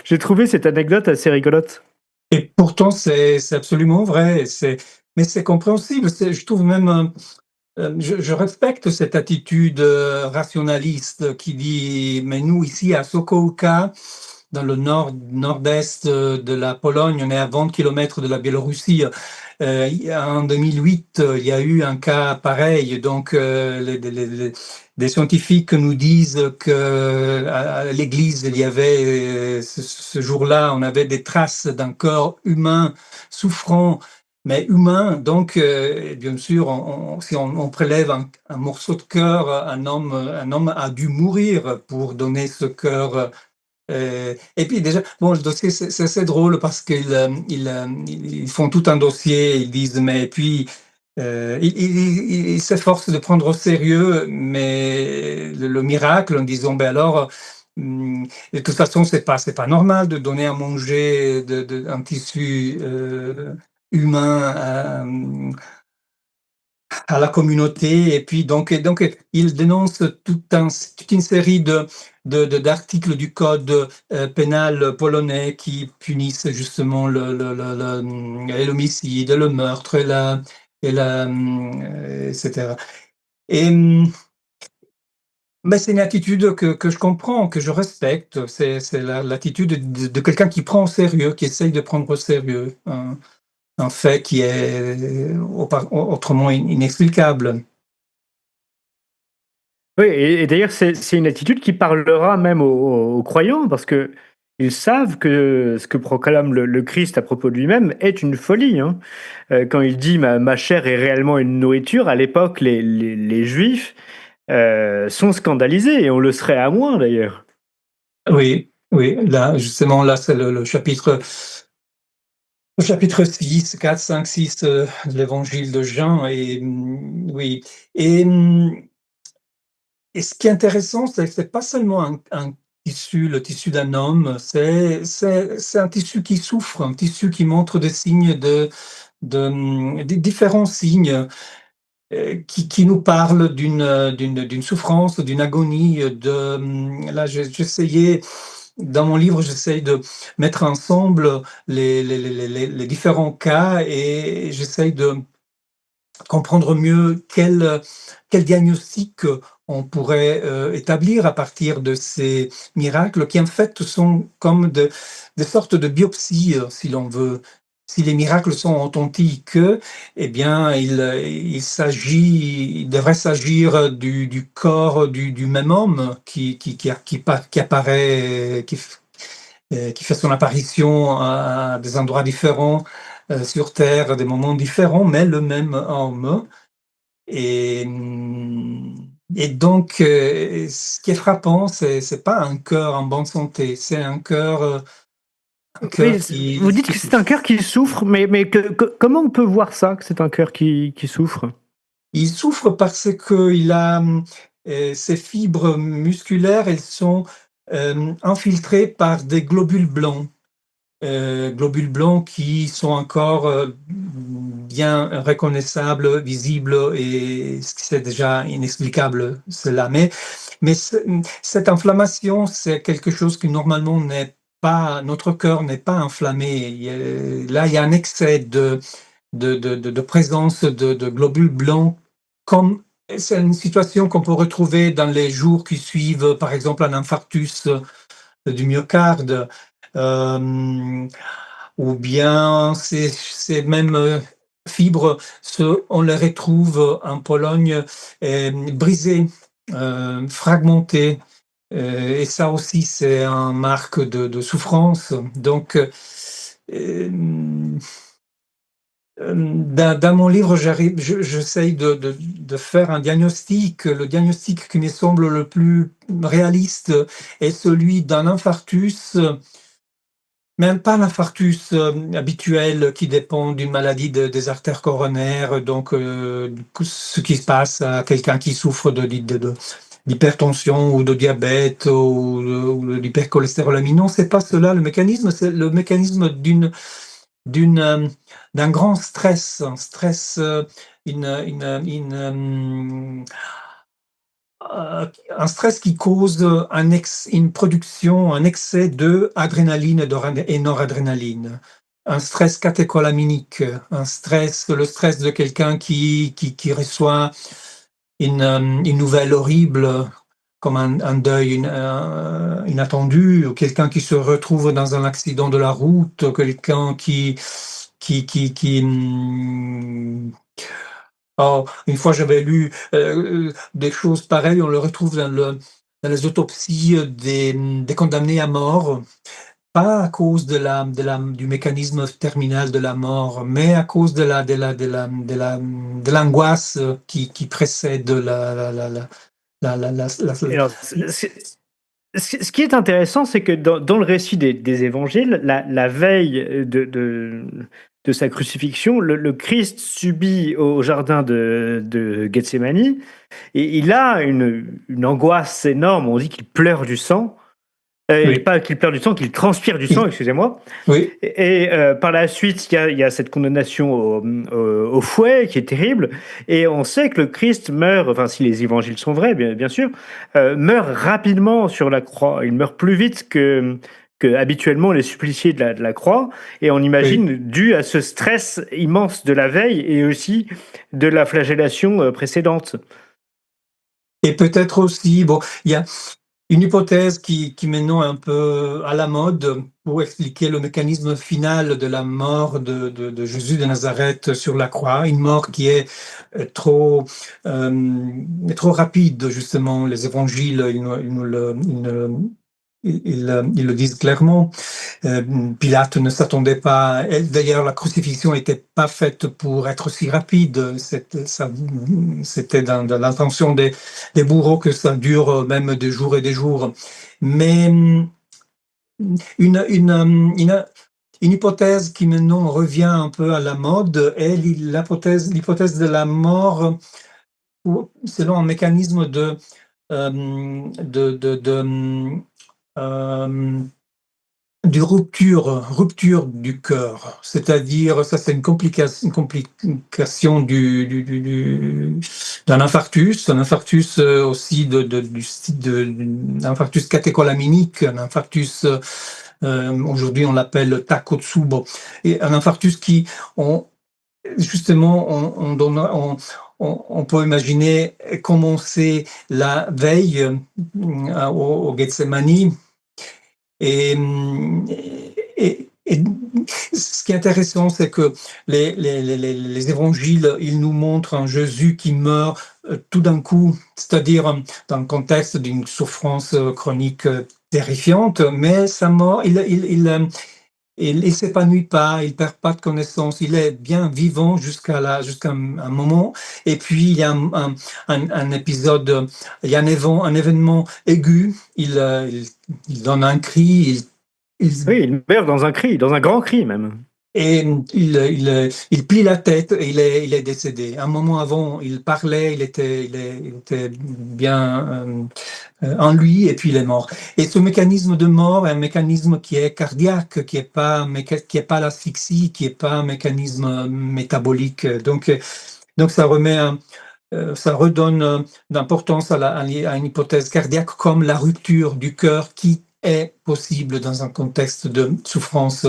S2: j'ai trouvé cette anecdote assez rigolote.
S3: Et pourtant, c'est absolument vrai. Mais c'est compréhensible. Je trouve même, je respecte cette attitude rationaliste qui dit, mais nous ici à Sokołka, dans le nord-est de la Pologne, on est à 20 km de la Biélorussie. En 2008, il y a eu un cas pareil. Donc, des scientifiques nous disent qu'à l'église, il y avait, ce jour-là, on avait des traces d'un corps humain souffrant, mais humain. Donc, bien sûr, si on prélève un morceau de cœur, un homme a dû mourir pour donner ce cœur Et puis déjà, bon, le dossier, c'est assez drôle parce ils font tout un dossier, ils disent, mais puis, ils s'efforcent de prendre au sérieux, mais le miracle en disant, ben alors, de toute façon, c'est pas normal de donner à manger un tissu humain à la communauté. Et puis donc il dénonce toute une série d'articles du code pénal polonais qui punissent justement l'homicide, le meurtre etc. Et mais c'est une attitude que je comprends, que je respecte. C'est l'attitude de quelqu'un qui prend au sérieux, qui essaye de prendre au sérieux un fait qui est autrement inexplicable.
S2: Oui, et d'ailleurs, c'est une attitude qui parlera même aux croyants, parce que ils savent que ce que proclame le Christ à propos de lui-même est une folie. Hein. Quand il dit ma chair est réellement une nourriture, à l'époque, les Juifs sont scandalisés, et on le serait à moins d'ailleurs.
S3: Oui, oui, là, justement, là, c'est le chapitre 6, 4, 5, 6 de l'évangile de Jean. Et oui. Et, et ce qui est intéressant, c'est que c'est pas seulement un tissu, le tissu d'un homme, c'est un tissu qui souffre, un tissu qui montre des signes des différents signes qui nous parlent d'une souffrance, d'une agonie. Là, j'essayais, dans mon livre, j'essaye de mettre ensemble les différents cas et j'essaye de comprendre mieux quel diagnostic on pourrait établir à partir de ces miracles qui en fait sont comme des sortes de biopsies, si l'on veut. Si les miracles sont authentiques, eh bien, il devrait s'agir du corps du même homme qui apparaît, qui fait son apparition à des endroits différents sur Terre, à des moments différents, mais le même homme. Et, et donc, ce qui est frappant, c'est pas un cœur en bonne santé, c'est un cœur
S2: Oui, vous dites
S3: qui
S2: que c'est un
S3: souffre.
S2: cœur qui souffre, mais comment on peut voir ça, que c'est un cœur qui souffre?
S3: Il souffre parce que il a ses fibres musculaires, elles sont infiltrées par des globules blancs qui sont encore bien reconnaissables, visibles, et c'est déjà inexplicable cela. Mais cette inflammation, c'est quelque chose qui normalement n'est pas, notre cœur n'est pas inflammé. Là, il y a un excès de présence de globules blancs, comme c'est une situation qu'on peut retrouver dans les jours qui suivent, par exemple, un infarctus du myocarde. Euh, ou bien ces mêmes fibres, on les retrouve en Pologne brisées, fragmentées. Et ça aussi, c'est un marque de souffrance. Donc, dans mon livre, j'essaye de faire un diagnostic. Le diagnostic qui me semble le plus réaliste est celui d'un infarctus, même pas l'infarctus habituel qui dépend d'une maladie des artères coronaires, donc ce qui se passe à quelqu'un qui souffre d'hypertension ou de diabète ou d'hypercholestérolémie. Non, c'est pas cela le mécanisme, c'est le mécanisme d'une, d'un grand stress, un stress, un stress qui cause une production, un excès de adrénaline et noradrénaline, un stress catécholaminique, le stress de quelqu'un qui reçoit une nouvelle horrible, comme un deuil inattendu, ou quelqu'un qui se retrouve dans un accident de la route, quelqu'un qui Oh, une fois, j'avais lu des choses pareilles, on le retrouve dans les autopsies des condamnés à mort, pas à cause du mécanisme terminal de la mort, mais à cause de l'angoisse qui précède
S2: Alors, ce qui est intéressant, c'est que dans le récit des évangiles, la veille de sa crucifixion, le Christ subit au jardin de Gethsémani, et il a une angoisse énorme. On dit qu'il pleure du sang. Et
S3: Oui,
S2: pas qu'il pleure du sang, qu'il transpire du sang,
S3: il-
S2: excusez-moi.
S3: oui,
S2: Par la suite, il y a cette condamnation au fouet qui est terrible. Et on sait que le Christ meurt, enfin si les évangiles sont vrais, bien sûr, meurt rapidement sur la croix. Il meurt plus vite que habituellement les suppliciés de la croix. Et on
S3: oui.
S2: imagine, dû à ce stress immense de la veille et aussi de la flagellation précédente.
S3: Et peut-être aussi, bon, il y a une hypothèse qui maintenant est un peu à la mode pour expliquer le mécanisme final de la mort de Jésus de Nazareth sur la croix, une mort qui est trop rapide, justement. Les évangiles, ils le disent clairement. Euh, Pilate ne s'attendait pas. D'ailleurs, la crucifixion n'était pas faite pour être si rapide. C'était dans l'intention des bourreaux que ça dure même des jours et des jours. Mais une, une, une, une hypothèse qui maintenant revient un peu à la mode est l'hypothèse de la mort selon un mécanisme euh, de, de, de, euh, rupture du cœur, c'est-à-dire, ça c'est une complication d'un infarctus aussi d'un infarctus catécholaminique, un infarctus, aujourd'hui on l'appelle Takotsubo, et un infarctus qui, justement, on peut imaginer commencer la veille au Gethsemane. Et, et ce qui est intéressant, c'est que les évangiles, ils nous montrent un Jésus qui meurt tout d'un coup, c'est-à-dire dans le contexte d'une souffrance chronique terrifiante, mais sa mort, il s'épanouit pas, il perd pas de connaissance, il est bien vivant jusqu'à un moment. Et puis il y a un épisode, il y a un événement aigu. Il donne un cri,
S2: Oui, il meurt dans un cri, dans un grand cri même.
S3: et il plie la tête et il est décédé. Un moment avant, il parlait, il était bien en lui et puis il est mort. Et ce mécanisme de mort est un mécanisme qui est cardiaque, qui est pas l'asphyxie, qui est pas un mécanisme métabolique. Donc ça redonne d'importance à une hypothèse cardiaque comme la rupture du cœur qui est possible dans un contexte de souffrance,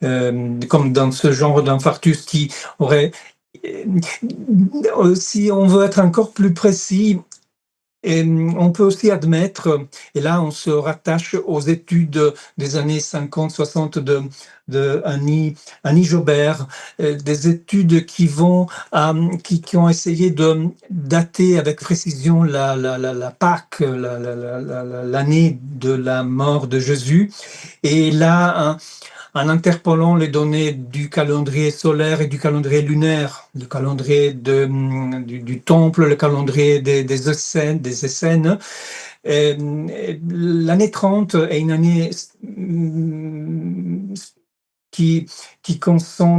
S3: comme dans ce genre d'infarctus qui aurait, si on veut être encore plus précis, et on peut aussi admettre, et là on se rattache aux études des années 50-60 de Annie Jobert, des études qui ont essayé de dater avec précision la Pâque, l'année de la mort de Jésus. Et là, en interpolant les données du calendrier solaire et du calendrier lunaire, le calendrier du temple, le calendrier des Essénes. L'année 30 est une année qui, qui consent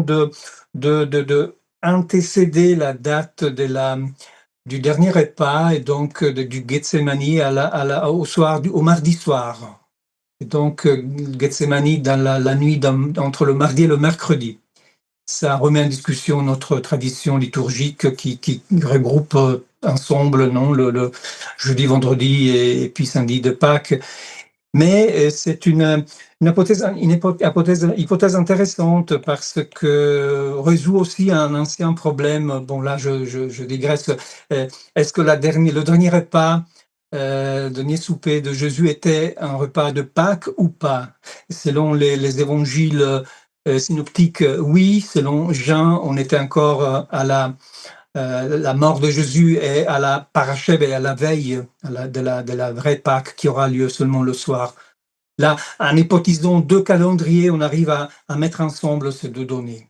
S3: de antécéder la date du dernier repas et donc du Gethsemane au mardi soir. Et donc, Gethsemane dans la nuit entre le mardi et le mercredi. Ça remet en discussion notre tradition liturgique qui regroupe ensemble, non, le jeudi, vendredi et puis samedi de Pâques. Mais c'est une hypothèse intéressante parce que résout aussi un ancien problème. Bon, là, je digresse. Est-ce que le dernier repas, le dernier souper de Jésus était un repas de Pâques ou pas? Selon les évangiles synoptiques, oui. Selon Jean, on était encore à la mort de Jésus et à la parachève et à la veille de la vraie Pâque qui aura lieu seulement le soir. Là, en hypothésant deux calendriers, on arrive à mettre ensemble ces deux données.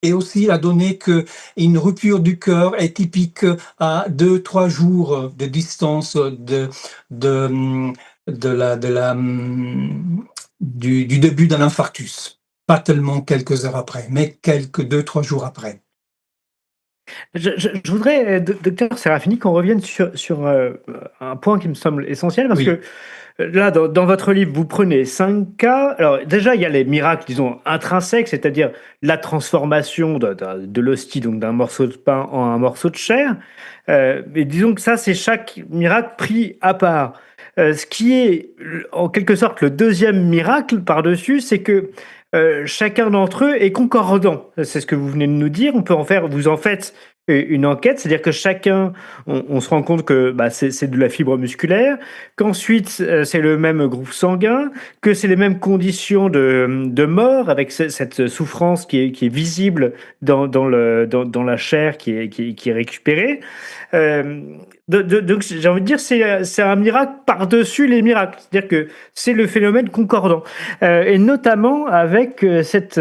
S3: Et aussi la donnée qu'une rupture du cœur est typique à 2-3 jours de distance de, hum, de la, du début d'un infarctus. Pas tellement quelques heures après, mais quelques 2-3 jours après.
S2: Je voudrais, docteur Serafini, qu'on revienne sur un point qui me semble essentiel parce
S3: Oui,
S2: que là, dans votre livre, vous prenez 5 cas. Alors, déjà, il y a les miracles, disons, intrinsèques, c'est-à-dire la transformation de l'hostie, donc d'un morceau de pain en un morceau de chair. Mais disons que ça, c'est chaque miracle pris à part. Ce qui est, en quelque sorte, le deuxième miracle par-dessus, c'est que chacun d'entre eux est concordant. C'est ce que vous venez de nous dire. On peut en faire, vous en faites une enquête, c'est-à-dire que chacun, on se rend compte que bah, c'est de la fibre musculaire, qu'ensuite c'est le même groupe sanguin, que c'est les mêmes conditions de mort avec cette souffrance qui est visible dans la chair qui est récupérée. Euh, donc j'ai envie de dire c'est un miracle par-dessus les miracles, c'est-à-dire que c'est le phénomène concordant. Et notamment avec cette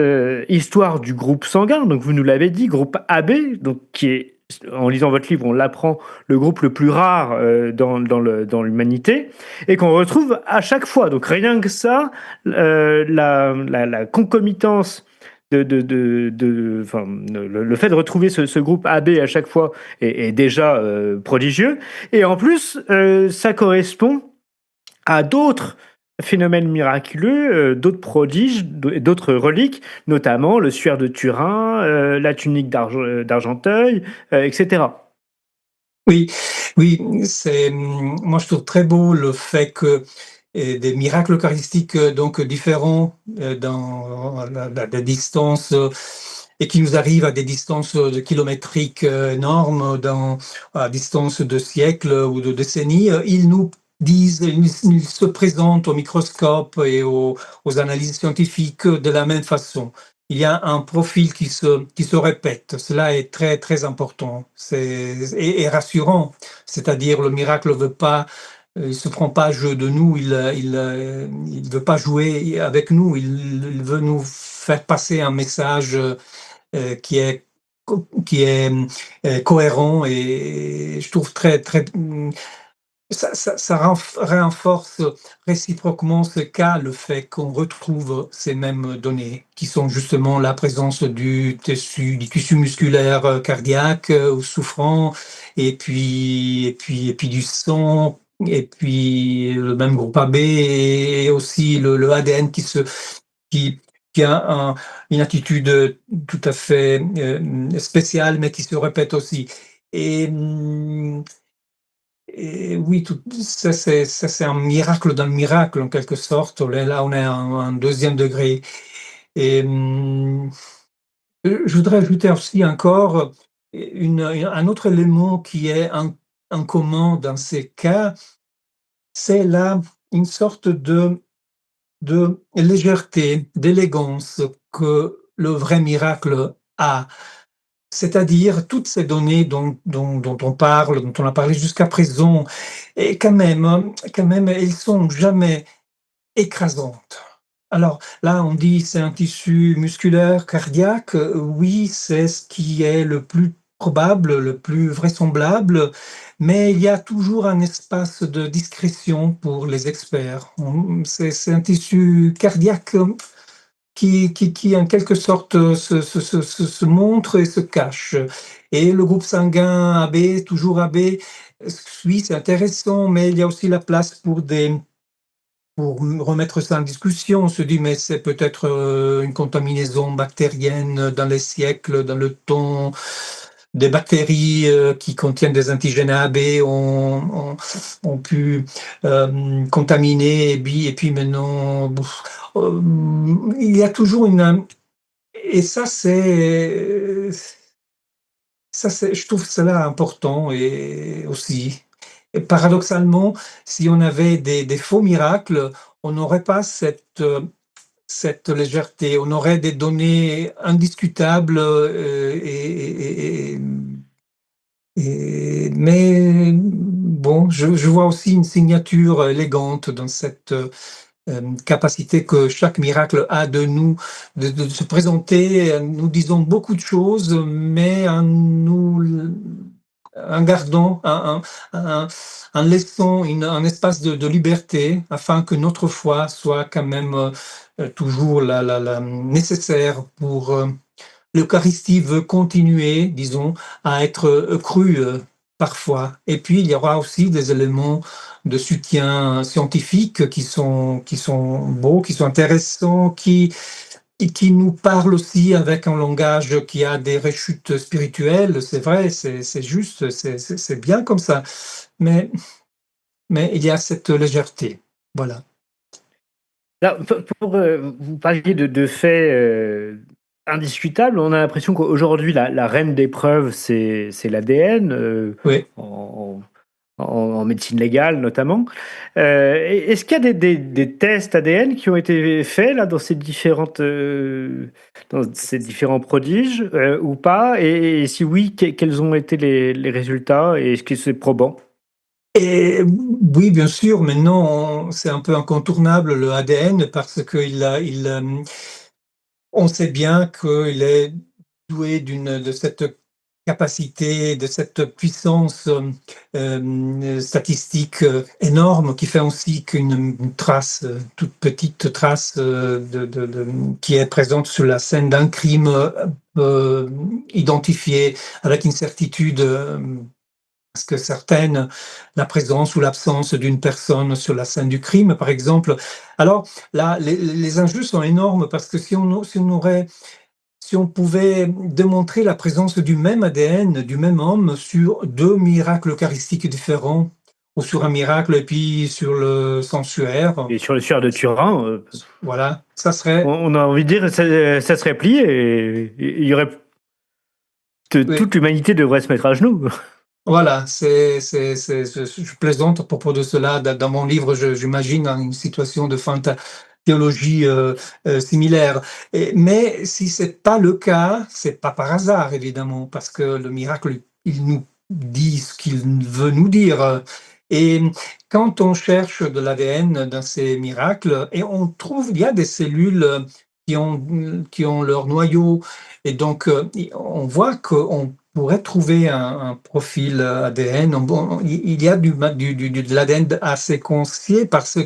S2: histoire du groupe sanguin, donc vous nous l'avez dit, groupe AB, donc qui est, en lisant votre livre, on l'apprend, le groupe le plus rare dans l'humanité, et qu'on retrouve à chaque fois. Donc rien que ça, la concomitance enfin, le fait de retrouver ce groupe AB à chaque fois est déjà prodigieux. Et en plus, ça correspond à d'autres phénomènes miraculeux, d'autres prodiges, d'autres reliques, notamment le suaire de Turin, la tunique d'Argenteuil, etc.
S3: oui, oui, moi je trouve très beau le fait que des miracles eucharistiques donc différents dans la distance et qui nous arrivent à des distances de kilométriques énormes, à distance de siècles ou de décennies, ils nous disent, ils se présentent au microscope et aux analyses scientifiques de la même façon. Il y a un profil qui se répète. Cela est très, très important. Et rassurant. C'est-à-dire, le miracle ne veut pas, il se prend pas jeu de nous, il veut pas jouer avec nous, il veut nous faire passer un message qui est cohérent et je trouve très, très, ça renforce réciproquement ce cas, le fait qu'on retrouve ces mêmes données, qui sont justement la présence du tissu musculaire cardiaque ou souffrant, et puis du sang, et puis le même groupe AB, et aussi le ADN qui, qui a une attitude tout à fait spéciale, mais qui se répète aussi. Et, hum, et oui, ça c'est un miracle dans le miracle en quelque sorte. Là, on est à un deuxième degré. Et je voudrais ajouter aussi encore un autre élément qui est en commun dans ces cas, c'est là une sorte de légèreté, d'élégance que le vrai miracle a. C'est-à-dire toutes ces données dont on parle, dont on a parlé jusqu'à présent, et quand même, elles sont jamais écrasantes. Alors là, on dit c'est un tissu musculaire cardiaque. Oui, c'est ce qui est le plus probable, le plus vraisemblable, mais il y a toujours un espace de discrétion pour les experts. C'est un tissu cardiaque qui en quelque sorte se montre et se cache. Et le groupe sanguin AB, toujours AB, oui, c'est intéressant, mais il y a aussi la place pour remettre ça en discussion. On se dit, mais c'est peut-être une contaminaison bactérienne dans les siècles, dans le temps. Des bactéries qui contiennent des antigènes AB ont pu contaminer, et puis maintenant, il y a toujours une... Et je trouve cela important et aussi. Et paradoxalement, si on avait des faux miracles, on n'aurait pas cette légèreté, on aurait des données indiscutables mais bon, je vois aussi une signature élégante dans capacité que chaque miracle a de se présenter, nous disons beaucoup de choses, mais en gardant, en laissant un espace de liberté afin que notre foi soit quand même toujours nécessaire pour l'Eucharistie veut continuer, disons, à être crue parfois. Et puis, il y aura aussi des éléments de soutien scientifique qui sont beaux, qui sont intéressants, qui nous parlent aussi avec un langage qui a des rechutes spirituelles. C'est vrai, c'est juste, c'est bien comme ça. Mais, mais il y a cette légèreté. Voilà.
S2: Alors, vous parliez de faits indiscutables, on a l'impression qu'aujourd'hui, la reine des preuves, c'est l'ADN,
S3: Oui.
S2: en médecine légale notamment. Est-ce qu'il y a des tests ADN qui ont été faits là, dans ces différents prodiges ou pas? Et si oui, quels ont été les résultats et est-ce que c'est probant?
S3: Et oui, bien sûr, maintenant, c'est un peu incontournable le ADN parce on sait bien qu'il est doué de cette capacité, de cette puissance statistique énorme qui fait aussi qu'une trace, toute petite trace qui est présente sur la scène d'un crime identifié avec une certitude parce que certaines, la présence ou l'absence d'une personne sur la scène du crime, par exemple. Alors là, les enjeux sont énormes parce que si on pouvait démontrer la présence du même ADN, du même homme, sur deux miracles eucharistiques différents, ou sur un miracle et puis sur le sensuaire,
S2: Et sur le suaire de Turin,
S3: voilà, ça serait...
S2: on a envie de dire ça serait plié et il y aurait
S3: Oui.
S2: toute l'humanité devrait se mettre à genoux.
S3: Voilà, je plaisante à propos de cela. Dans mon livre, j'imagine une situation de théologie similaire. Mais si c'est pas le cas, c'est pas par hasard, évidemment, parce que le miracle, il nous dit ce qu'il veut nous dire. Et quand on cherche de l'ADN dans ces miracles, et on trouve, il y a des cellules qui ont leur noyau, et donc on voit qu'on pourrait trouver un profil ADN. Bon, il y a de l'ADN à séquencier parce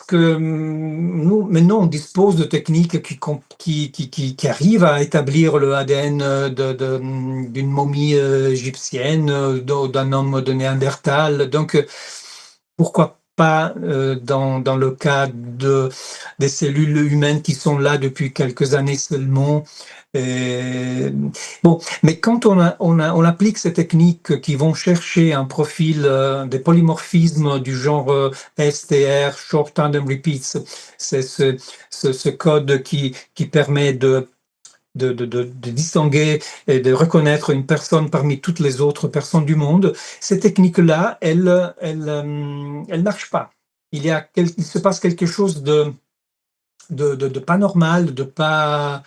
S3: que nous, maintenant, on dispose de techniques qui arrivent à établir le ADN d'une momie égyptienne, d'un homme de Néandertal. Donc, pourquoi pas dans le cas des cellules humaines qui sont là depuis quelques années seulement. Bon, mais quand on applique ces techniques qui vont chercher un profil, des polymorphismes du genre STR, Short Tandem Repeats, c'est ce code qui permet de distinguer et de reconnaître une personne parmi toutes les autres personnes du monde, ces techniques-là, elles marchent pas. Il se passe quelque chose de pas normal, de pas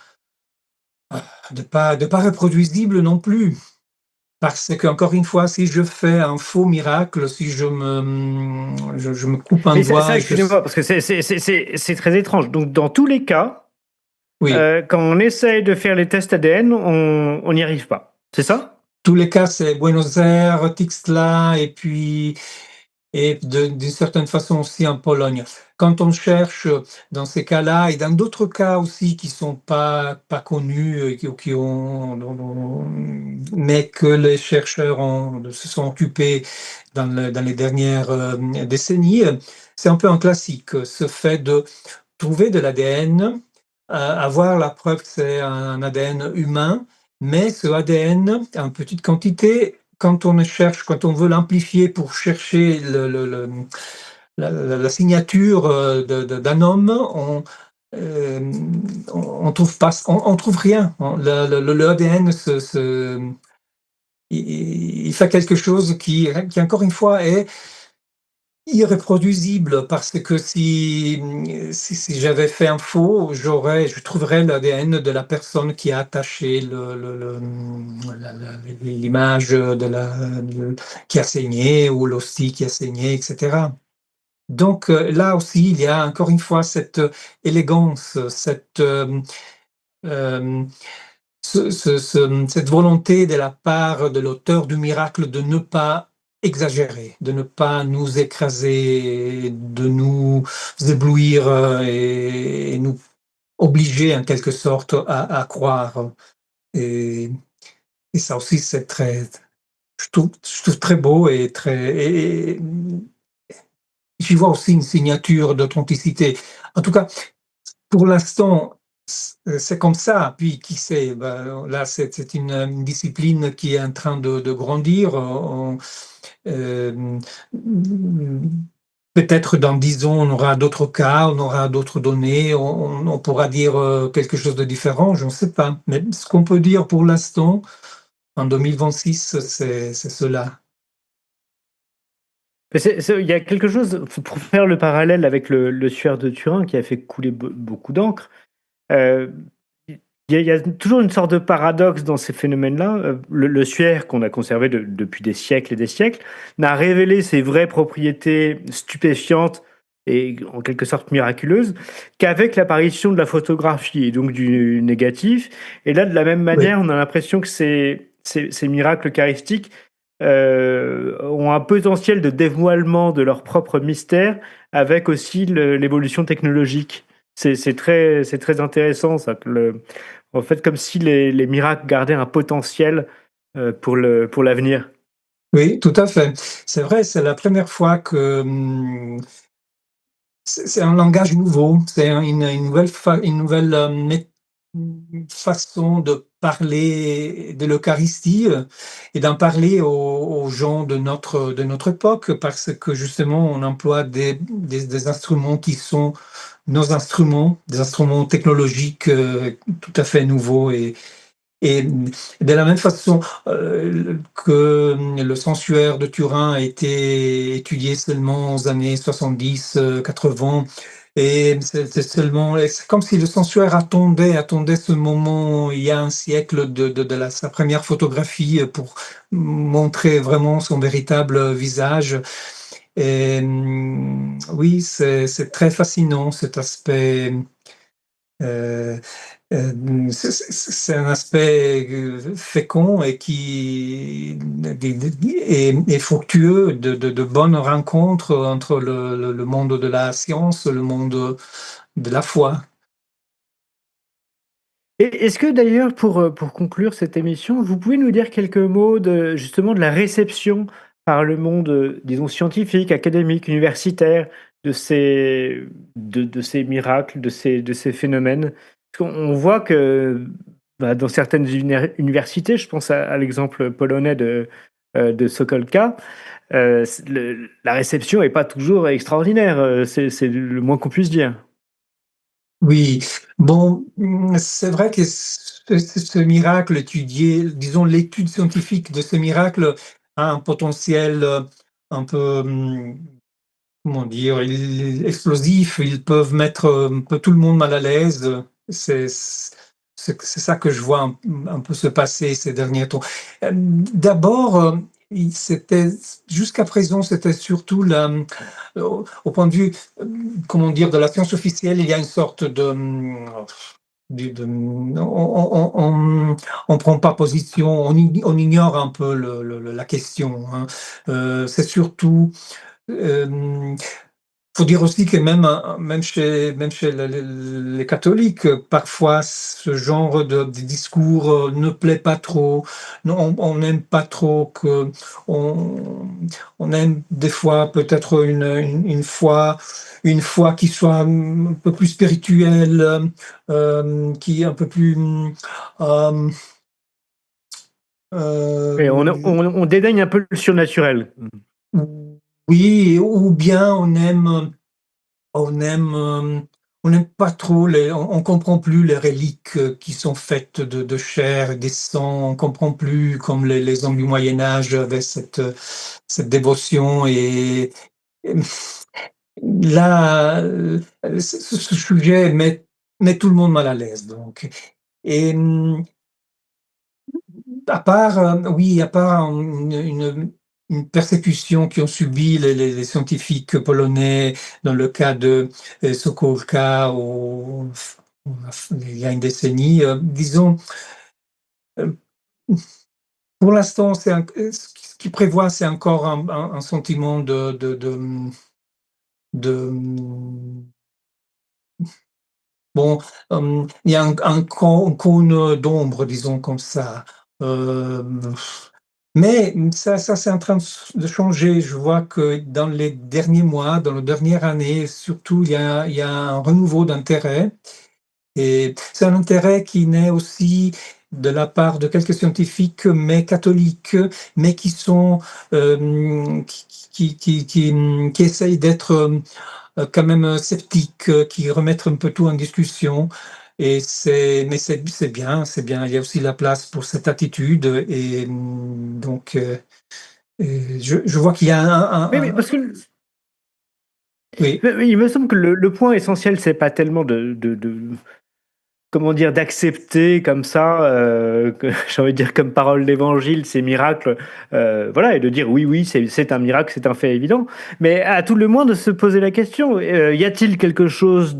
S3: reproduisible non plus. Parce qu'encore une fois, si je fais un faux miracle, si je me coupe un
S2: Mais
S3: doigt,
S2: excusez-moi, parce que c'est très étrange. Donc, dans tous les cas,
S3: oui,
S2: quand on essaye de faire les tests ADN, on n'y arrive pas. C'est ça?
S3: tous les cas, c'est Buenos Aires, Tixla, et puis d'une certaine façon aussi en Pologne. Quand on cherche dans ces cas-là et dans d'autres cas aussi qui sont pas connus, qui ont mais que les chercheurs se sont occupés dans les dernières décennies, c'est un peu un classique, ce fait de trouver de l'ADN, avoir la preuve que c'est un ADN humain, mais ce ADN en petite quantité, quand on veut l'amplifier pour chercher la signature d'un homme, on trouve pas, on trouve rien. Le ADN il fait quelque chose qui encore une fois est irreproduisible parce que si j'avais fait un faux, je trouverais l'ADN de la personne qui a attaché l'image qui a saigné ou l'hostie qui a saigné, etc. Donc là aussi, il y a encore une fois cette élégance, hem, cette volonté de la part de l'auteur du miracle de ne pas exagérer, de ne pas nous écraser, de nous éblouir, et nous obliger en quelque sorte à croire. Et et ça aussi, c'est très je trouve très beau et très et j'y vois aussi une signature d'authenticité. En tout cas, pour l'instant, c'est comme ça. Puis qui sait, ben, là, c'est une discipline qui est en train de grandir. Hem, peut-être dans 10 ans, on aura d'autres cas, on aura d'autres données, on pourra dire, quelque chose de différent, je ne sais pas. Mais ce qu'on peut dire pour l'instant, en 2026, c'est cela.
S2: Mais il y a quelque chose, pour faire le parallèle avec le suaire de Turin qui a fait couler beaucoup d'encre. Heu, il y a toujours une sorte de paradoxe dans ces phénomènes-là. Le suaire qu'on a conservé depuis des siècles et des siècles, n'a révélé ses vraies propriétés stupéfiantes et en quelque sorte miraculeuses, qu'avec l'apparition de la photographie et donc du négatif. Et là, de la même
S3: Oui,
S2: manière, on a l'impression que ces miracles eucharistiques, ont un potentiel de dévoilement de leur propre mystère avec aussi l'évolution technologique. C'est très intéressant ça, en fait, comme si les miracles gardaient un potentiel, pour l'avenir.
S3: oui, tout à fait. C'est vrai, c'est la première fois que, c'est un langage nouveau, c'est une nouvelle, façon de parler de l'Eucharistie, et d'en parler aux gens de notre époque, parce que justement on emploie des instruments qui sont nos instruments, des instruments technologiques, tout à fait nouveaux. Et de la même façon, que le sensuaire de Turin a été étudié seulement aux années 70, 80, et c'est seulement et c'est comme si le sensuaire attendait ce moment il y a un siècle de sa première photographie, pour montrer vraiment son véritable visage. Et oui, c'est très fascinant cet aspect. Heu, c'est un aspect, fécond et qui et fructueux de bonnes rencontres entre le monde de la science, le monde de la foi.
S2: Et est-ce que d'ailleurs pour conclure cette émission, vous pouvez nous dire quelques mots de justement de la réception par le monde, disons scientifique, académique, universitaire de ces miracles, de ces phénomènes? Parce qu'on voit que, bah, dans certaines universités, je pense à l'exemple polonais de Sokolka, la réception est pas toujours extraordinaire, c'est le moins qu'on puisse dire.
S3: Oui, bon, c'est vrai que ce miracle étudié, disons l'étude scientifique de ce miracle a un potentiel, un peu, comment dire? Explosif, ils peuvent mettre, un peu tout le monde mal à l'aise. C'est ça que je vois un peu se passer ces derniers temps. D'abord, c'était jusqu'à présent, c'était surtout au point de vue, comment dire? De la science officielle, il y a une sorte de, on prend pas position, on ignore un peu la question, hein. C'est surtout, hem faut dire aussi que même chez les catholiques, parfois ce genre de discours, ne plaît pas trop. Non, on n'aime pas trop on on aime des fois peut-être une foi qui soit, un peu plus spirituelle, qui est un peu plus, hem,
S2: Et on
S3: heu
S2: on dédaigne un peu le surnaturel.
S3: oui, ou bien On aime, on n'aime pas trop on comprend plus les reliques, qui sont faites de chair et des sangs. On comprend plus comme les hommes du Moyen Âge avaient cette dévotion. Et là, ce sujet met tout le monde mal à l'aise donc. Et à part, oui, à part une persécution qui ont subi les scientifiques polonais dans le cas de Sokolka il y a une décennie. Disons, euh, pour l'instant, ce qui prévoit, c'est encore un sentiment de bon, il y a un cône d'ombre, disons comme ça. Mais ça c'est en train de changer. Je vois que dans les derniers mois, dans la dernière année, surtout, il y a un renouveau d'intérêt. Et c'est un intérêt qui naît aussi de la part de quelques scientifiques, mais catholiques, mais qui sont qui essayent d'être quand même sceptiques, qui remettent un peu tout en discussion. Et c'est bien, c'est bien. Il y a aussi la place pour cette attitude. Et donc, je vois qu'il y a
S2: Oui, mais parce que
S3: oui,
S2: il me semble que le point essentiel, c'est pas tellement comment dire, d'accepter comme ça, j'ai envie de dire comme parole d'évangile, ces miracles, voilà, et de dire oui, oui, c'est un miracle, c'est un fait évident. Mais à tout le moins de se poser la question, y a-t-il quelque chose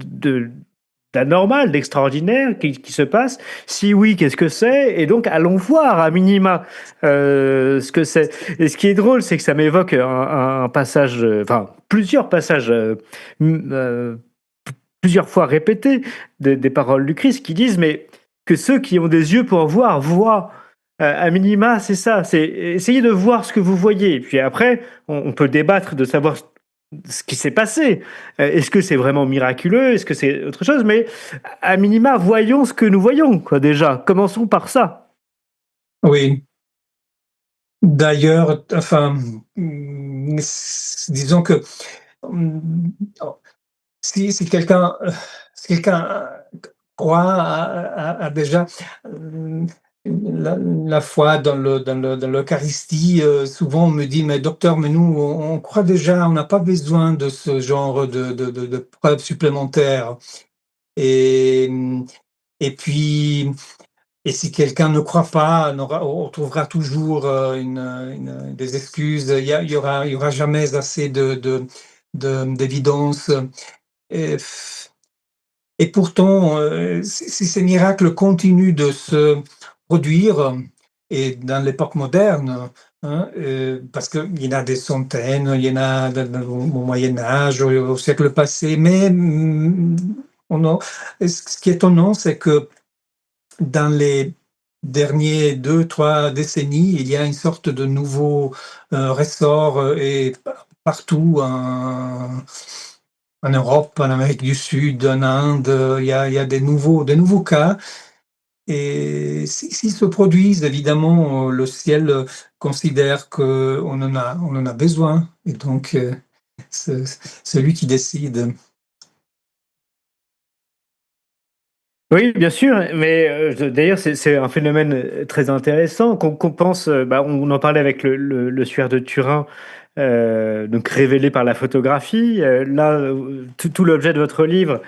S2: d'anormal, d'extraordinaire qui se passe? Si oui, qu'est-ce que c'est? Et donc allons voir à minima ce que c'est. Et ce qui est drôle, c'est que ça m'évoque un passage, enfin plusieurs passages plusieurs fois répétés des paroles du Christ qui disent mais que ceux qui ont des yeux pour voir voient. À minima, c'est ça, c'est essayer de voir ce que vous voyez. Et puis après, on peut débattre de savoir ce qui s'est passé. Est-ce que c'est vraiment miraculeux? Est-ce que c'est autre chose? Mais à minima, voyons ce que nous voyons, quoi, déjà. Commençons par ça.
S3: oui. D'ailleurs, enfin, disons que hum, si quelqu'un croit a déjà la foi dans l'Eucharistie, souvent on me dit, mais docteur, mais nous, on croit déjà, on n'a pas besoin de ce genre de preuves supplémentaires. Et, et puis, et si quelqu'un ne croit pas, on trouvera toujours des excuses. Il y aura jamais assez d'évidence. Et, et pourtant, si ces miracles continuent de se produire, et dans l'époque moderne, hein, parce qu'il y en a des centaines, il y en a au Moyen Âge, au siècle passé, mais ce qui est étonnant, c'est que dans les derniers 2, 3 décennies, il y a une sorte de nouveau ressort et partout en Europe, en Amérique du Sud, en Inde, il y a des nouveaux cas. Et s'ils se produisent, évidemment, le ciel considère on en a besoin. Et donc, c'est lui qui décide.
S2: Oui, bien sûr, mais d'ailleurs, c'est un phénomène très intéressant qu'on pense, bah, on en parlait avec le suaire de Turin, donc révélé par la photographie. Là, tout l'objet de votre livre,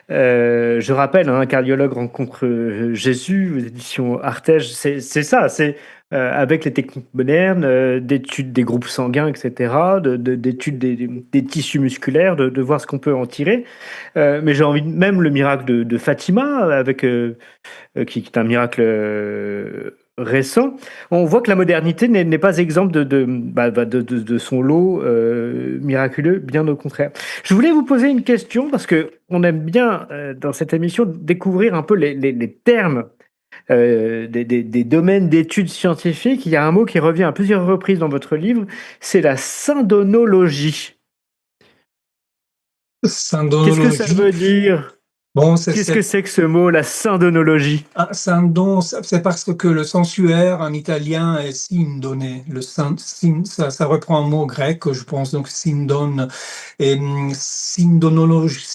S2: je rappelle, hein, un cardiologue rencontre Jésus aux éditions Artege, c'est ça, c'est avec les techniques modernes, d'études des groupes sanguins, etc., d'études des tissus musculaires, de voir ce qu'on peut en tirer. Mais j'ai envie, même le miracle de Fatima, avec, qui est un miracle récent, on voit que la modernité n'est pas exempte de son lot miraculeux, bien au contraire. Je voulais vous poser une question parce que on aime bien dans cette émission découvrir un peu les termes des domaines d'études scientifiques. Il y a un mot qui revient à plusieurs reprises dans votre livre, c'est la syndonologie. Qu'est-ce que ça
S3: Syndonologie,
S2: veut dire?
S3: bon,
S2: Qu'est-ce que c'est que ce mot, la syndonologie?
S3: syndon, c'est parce que le sensuaire en italien est sindone. Ça reprend un mot grec, je pense, donc sindone. Et syndonologie,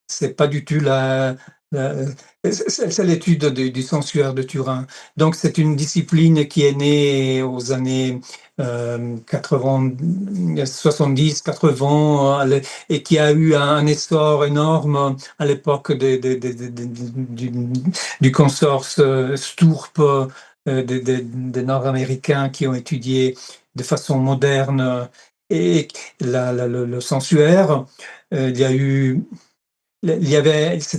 S3: c'est pas du tout la c'est l'étude du sensuaire de Turin. Donc c'est une discipline qui est née aux années 80, 70, 80, et qui a eu un essor énorme à l'époque du consorce Sturp des Nord-Américains qui ont étudié de façon moderne et le sensuaire. C'était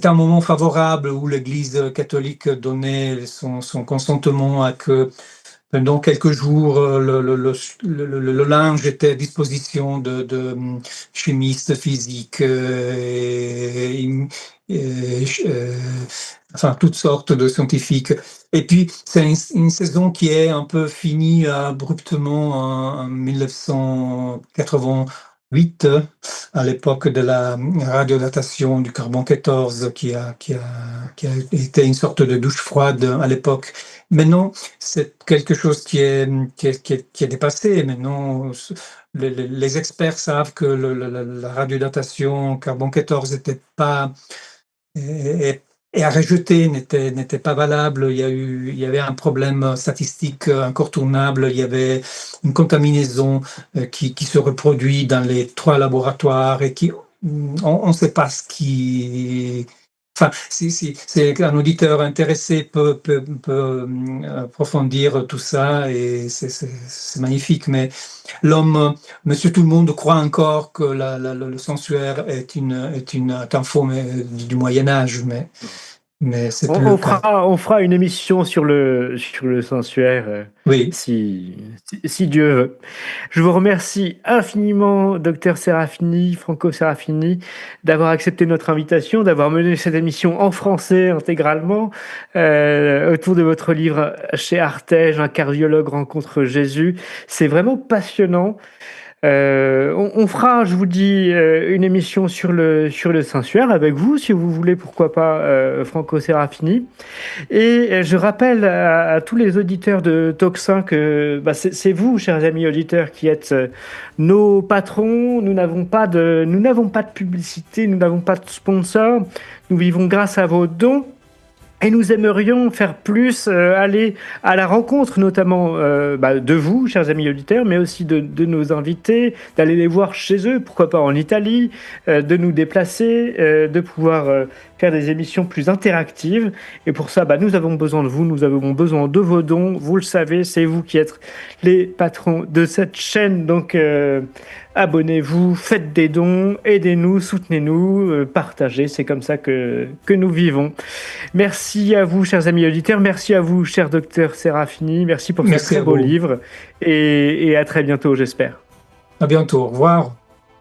S3: un moment favorable où l'Église catholique donnait son consentement à que pendant quelques jours, le linge était à disposition de chimistes, physiques, enfin toutes sortes de scientifiques. Et puis c'est une saison qui est un peu finie abruptement en 1988, à l'époque de la radiodatation du carbone 14, qui a été une sorte de douche froide à l'époque. Maintenant, c'est quelque chose qui est dépassé. Maintenant, les experts savent que la radiodatation carbone 14 n'était pas et à rejeter, n'était pas valable. Il y avait un problème statistique incontournable. Il y avait une contaminaison qui se reproduit dans les 3 laboratoires et on ne sait pas ce qui. Enfin, si un auditeur intéressé peut approfondir tout ça, et c'est magnifique. Mais l'homme, Monsieur Tout le Monde croit encore que le sensuaire est un faux du Moyen Âge, mais c'est plus le cas.
S2: On fera une émission sur le sensuaire,
S3: Oui,
S2: si Dieu veut. Je vous remercie infiniment, docteur Serafini, Franco Serafini, d'avoir accepté notre invitation, d'avoir mené cette émission en français intégralement, autour de votre livre chez Artege, Un cardiologue rencontre Jésus. C'est vraiment passionnant. On fera, je vous dis, une émission sur le sensuaire avec vous, si vous voulez, pourquoi pas, Franco Serafini. Et je rappelle à tous les auditeurs de Toxin que c'est vous, chers amis auditeurs, qui êtes nos patrons. Nous n'avons pas de publicité, nous n'avons pas de sponsor. Nous vivons grâce à vos dons. Et nous aimerions faire plus, aller à la rencontre notamment de vous, chers amis auditeurs, mais aussi de nos invités, d'aller les voir chez eux, pourquoi pas en Italie, de nous déplacer, de pouvoir faire des émissions plus interactives. Et pour ça, nous avons besoin de vous, nous avons besoin de vos dons. Vous le savez, c'est vous qui êtes les patrons de cette chaîne. Donc, abonnez-vous, faites des dons, aidez-nous, soutenez-nous, partagez. C'est comme ça que nous vivons. Merci à vous, chers amis auditeurs. Merci à vous, cher docteur Serafini. Merci pour ce très beau livre. Et à très bientôt, j'espère.
S3: À bientôt. Au revoir.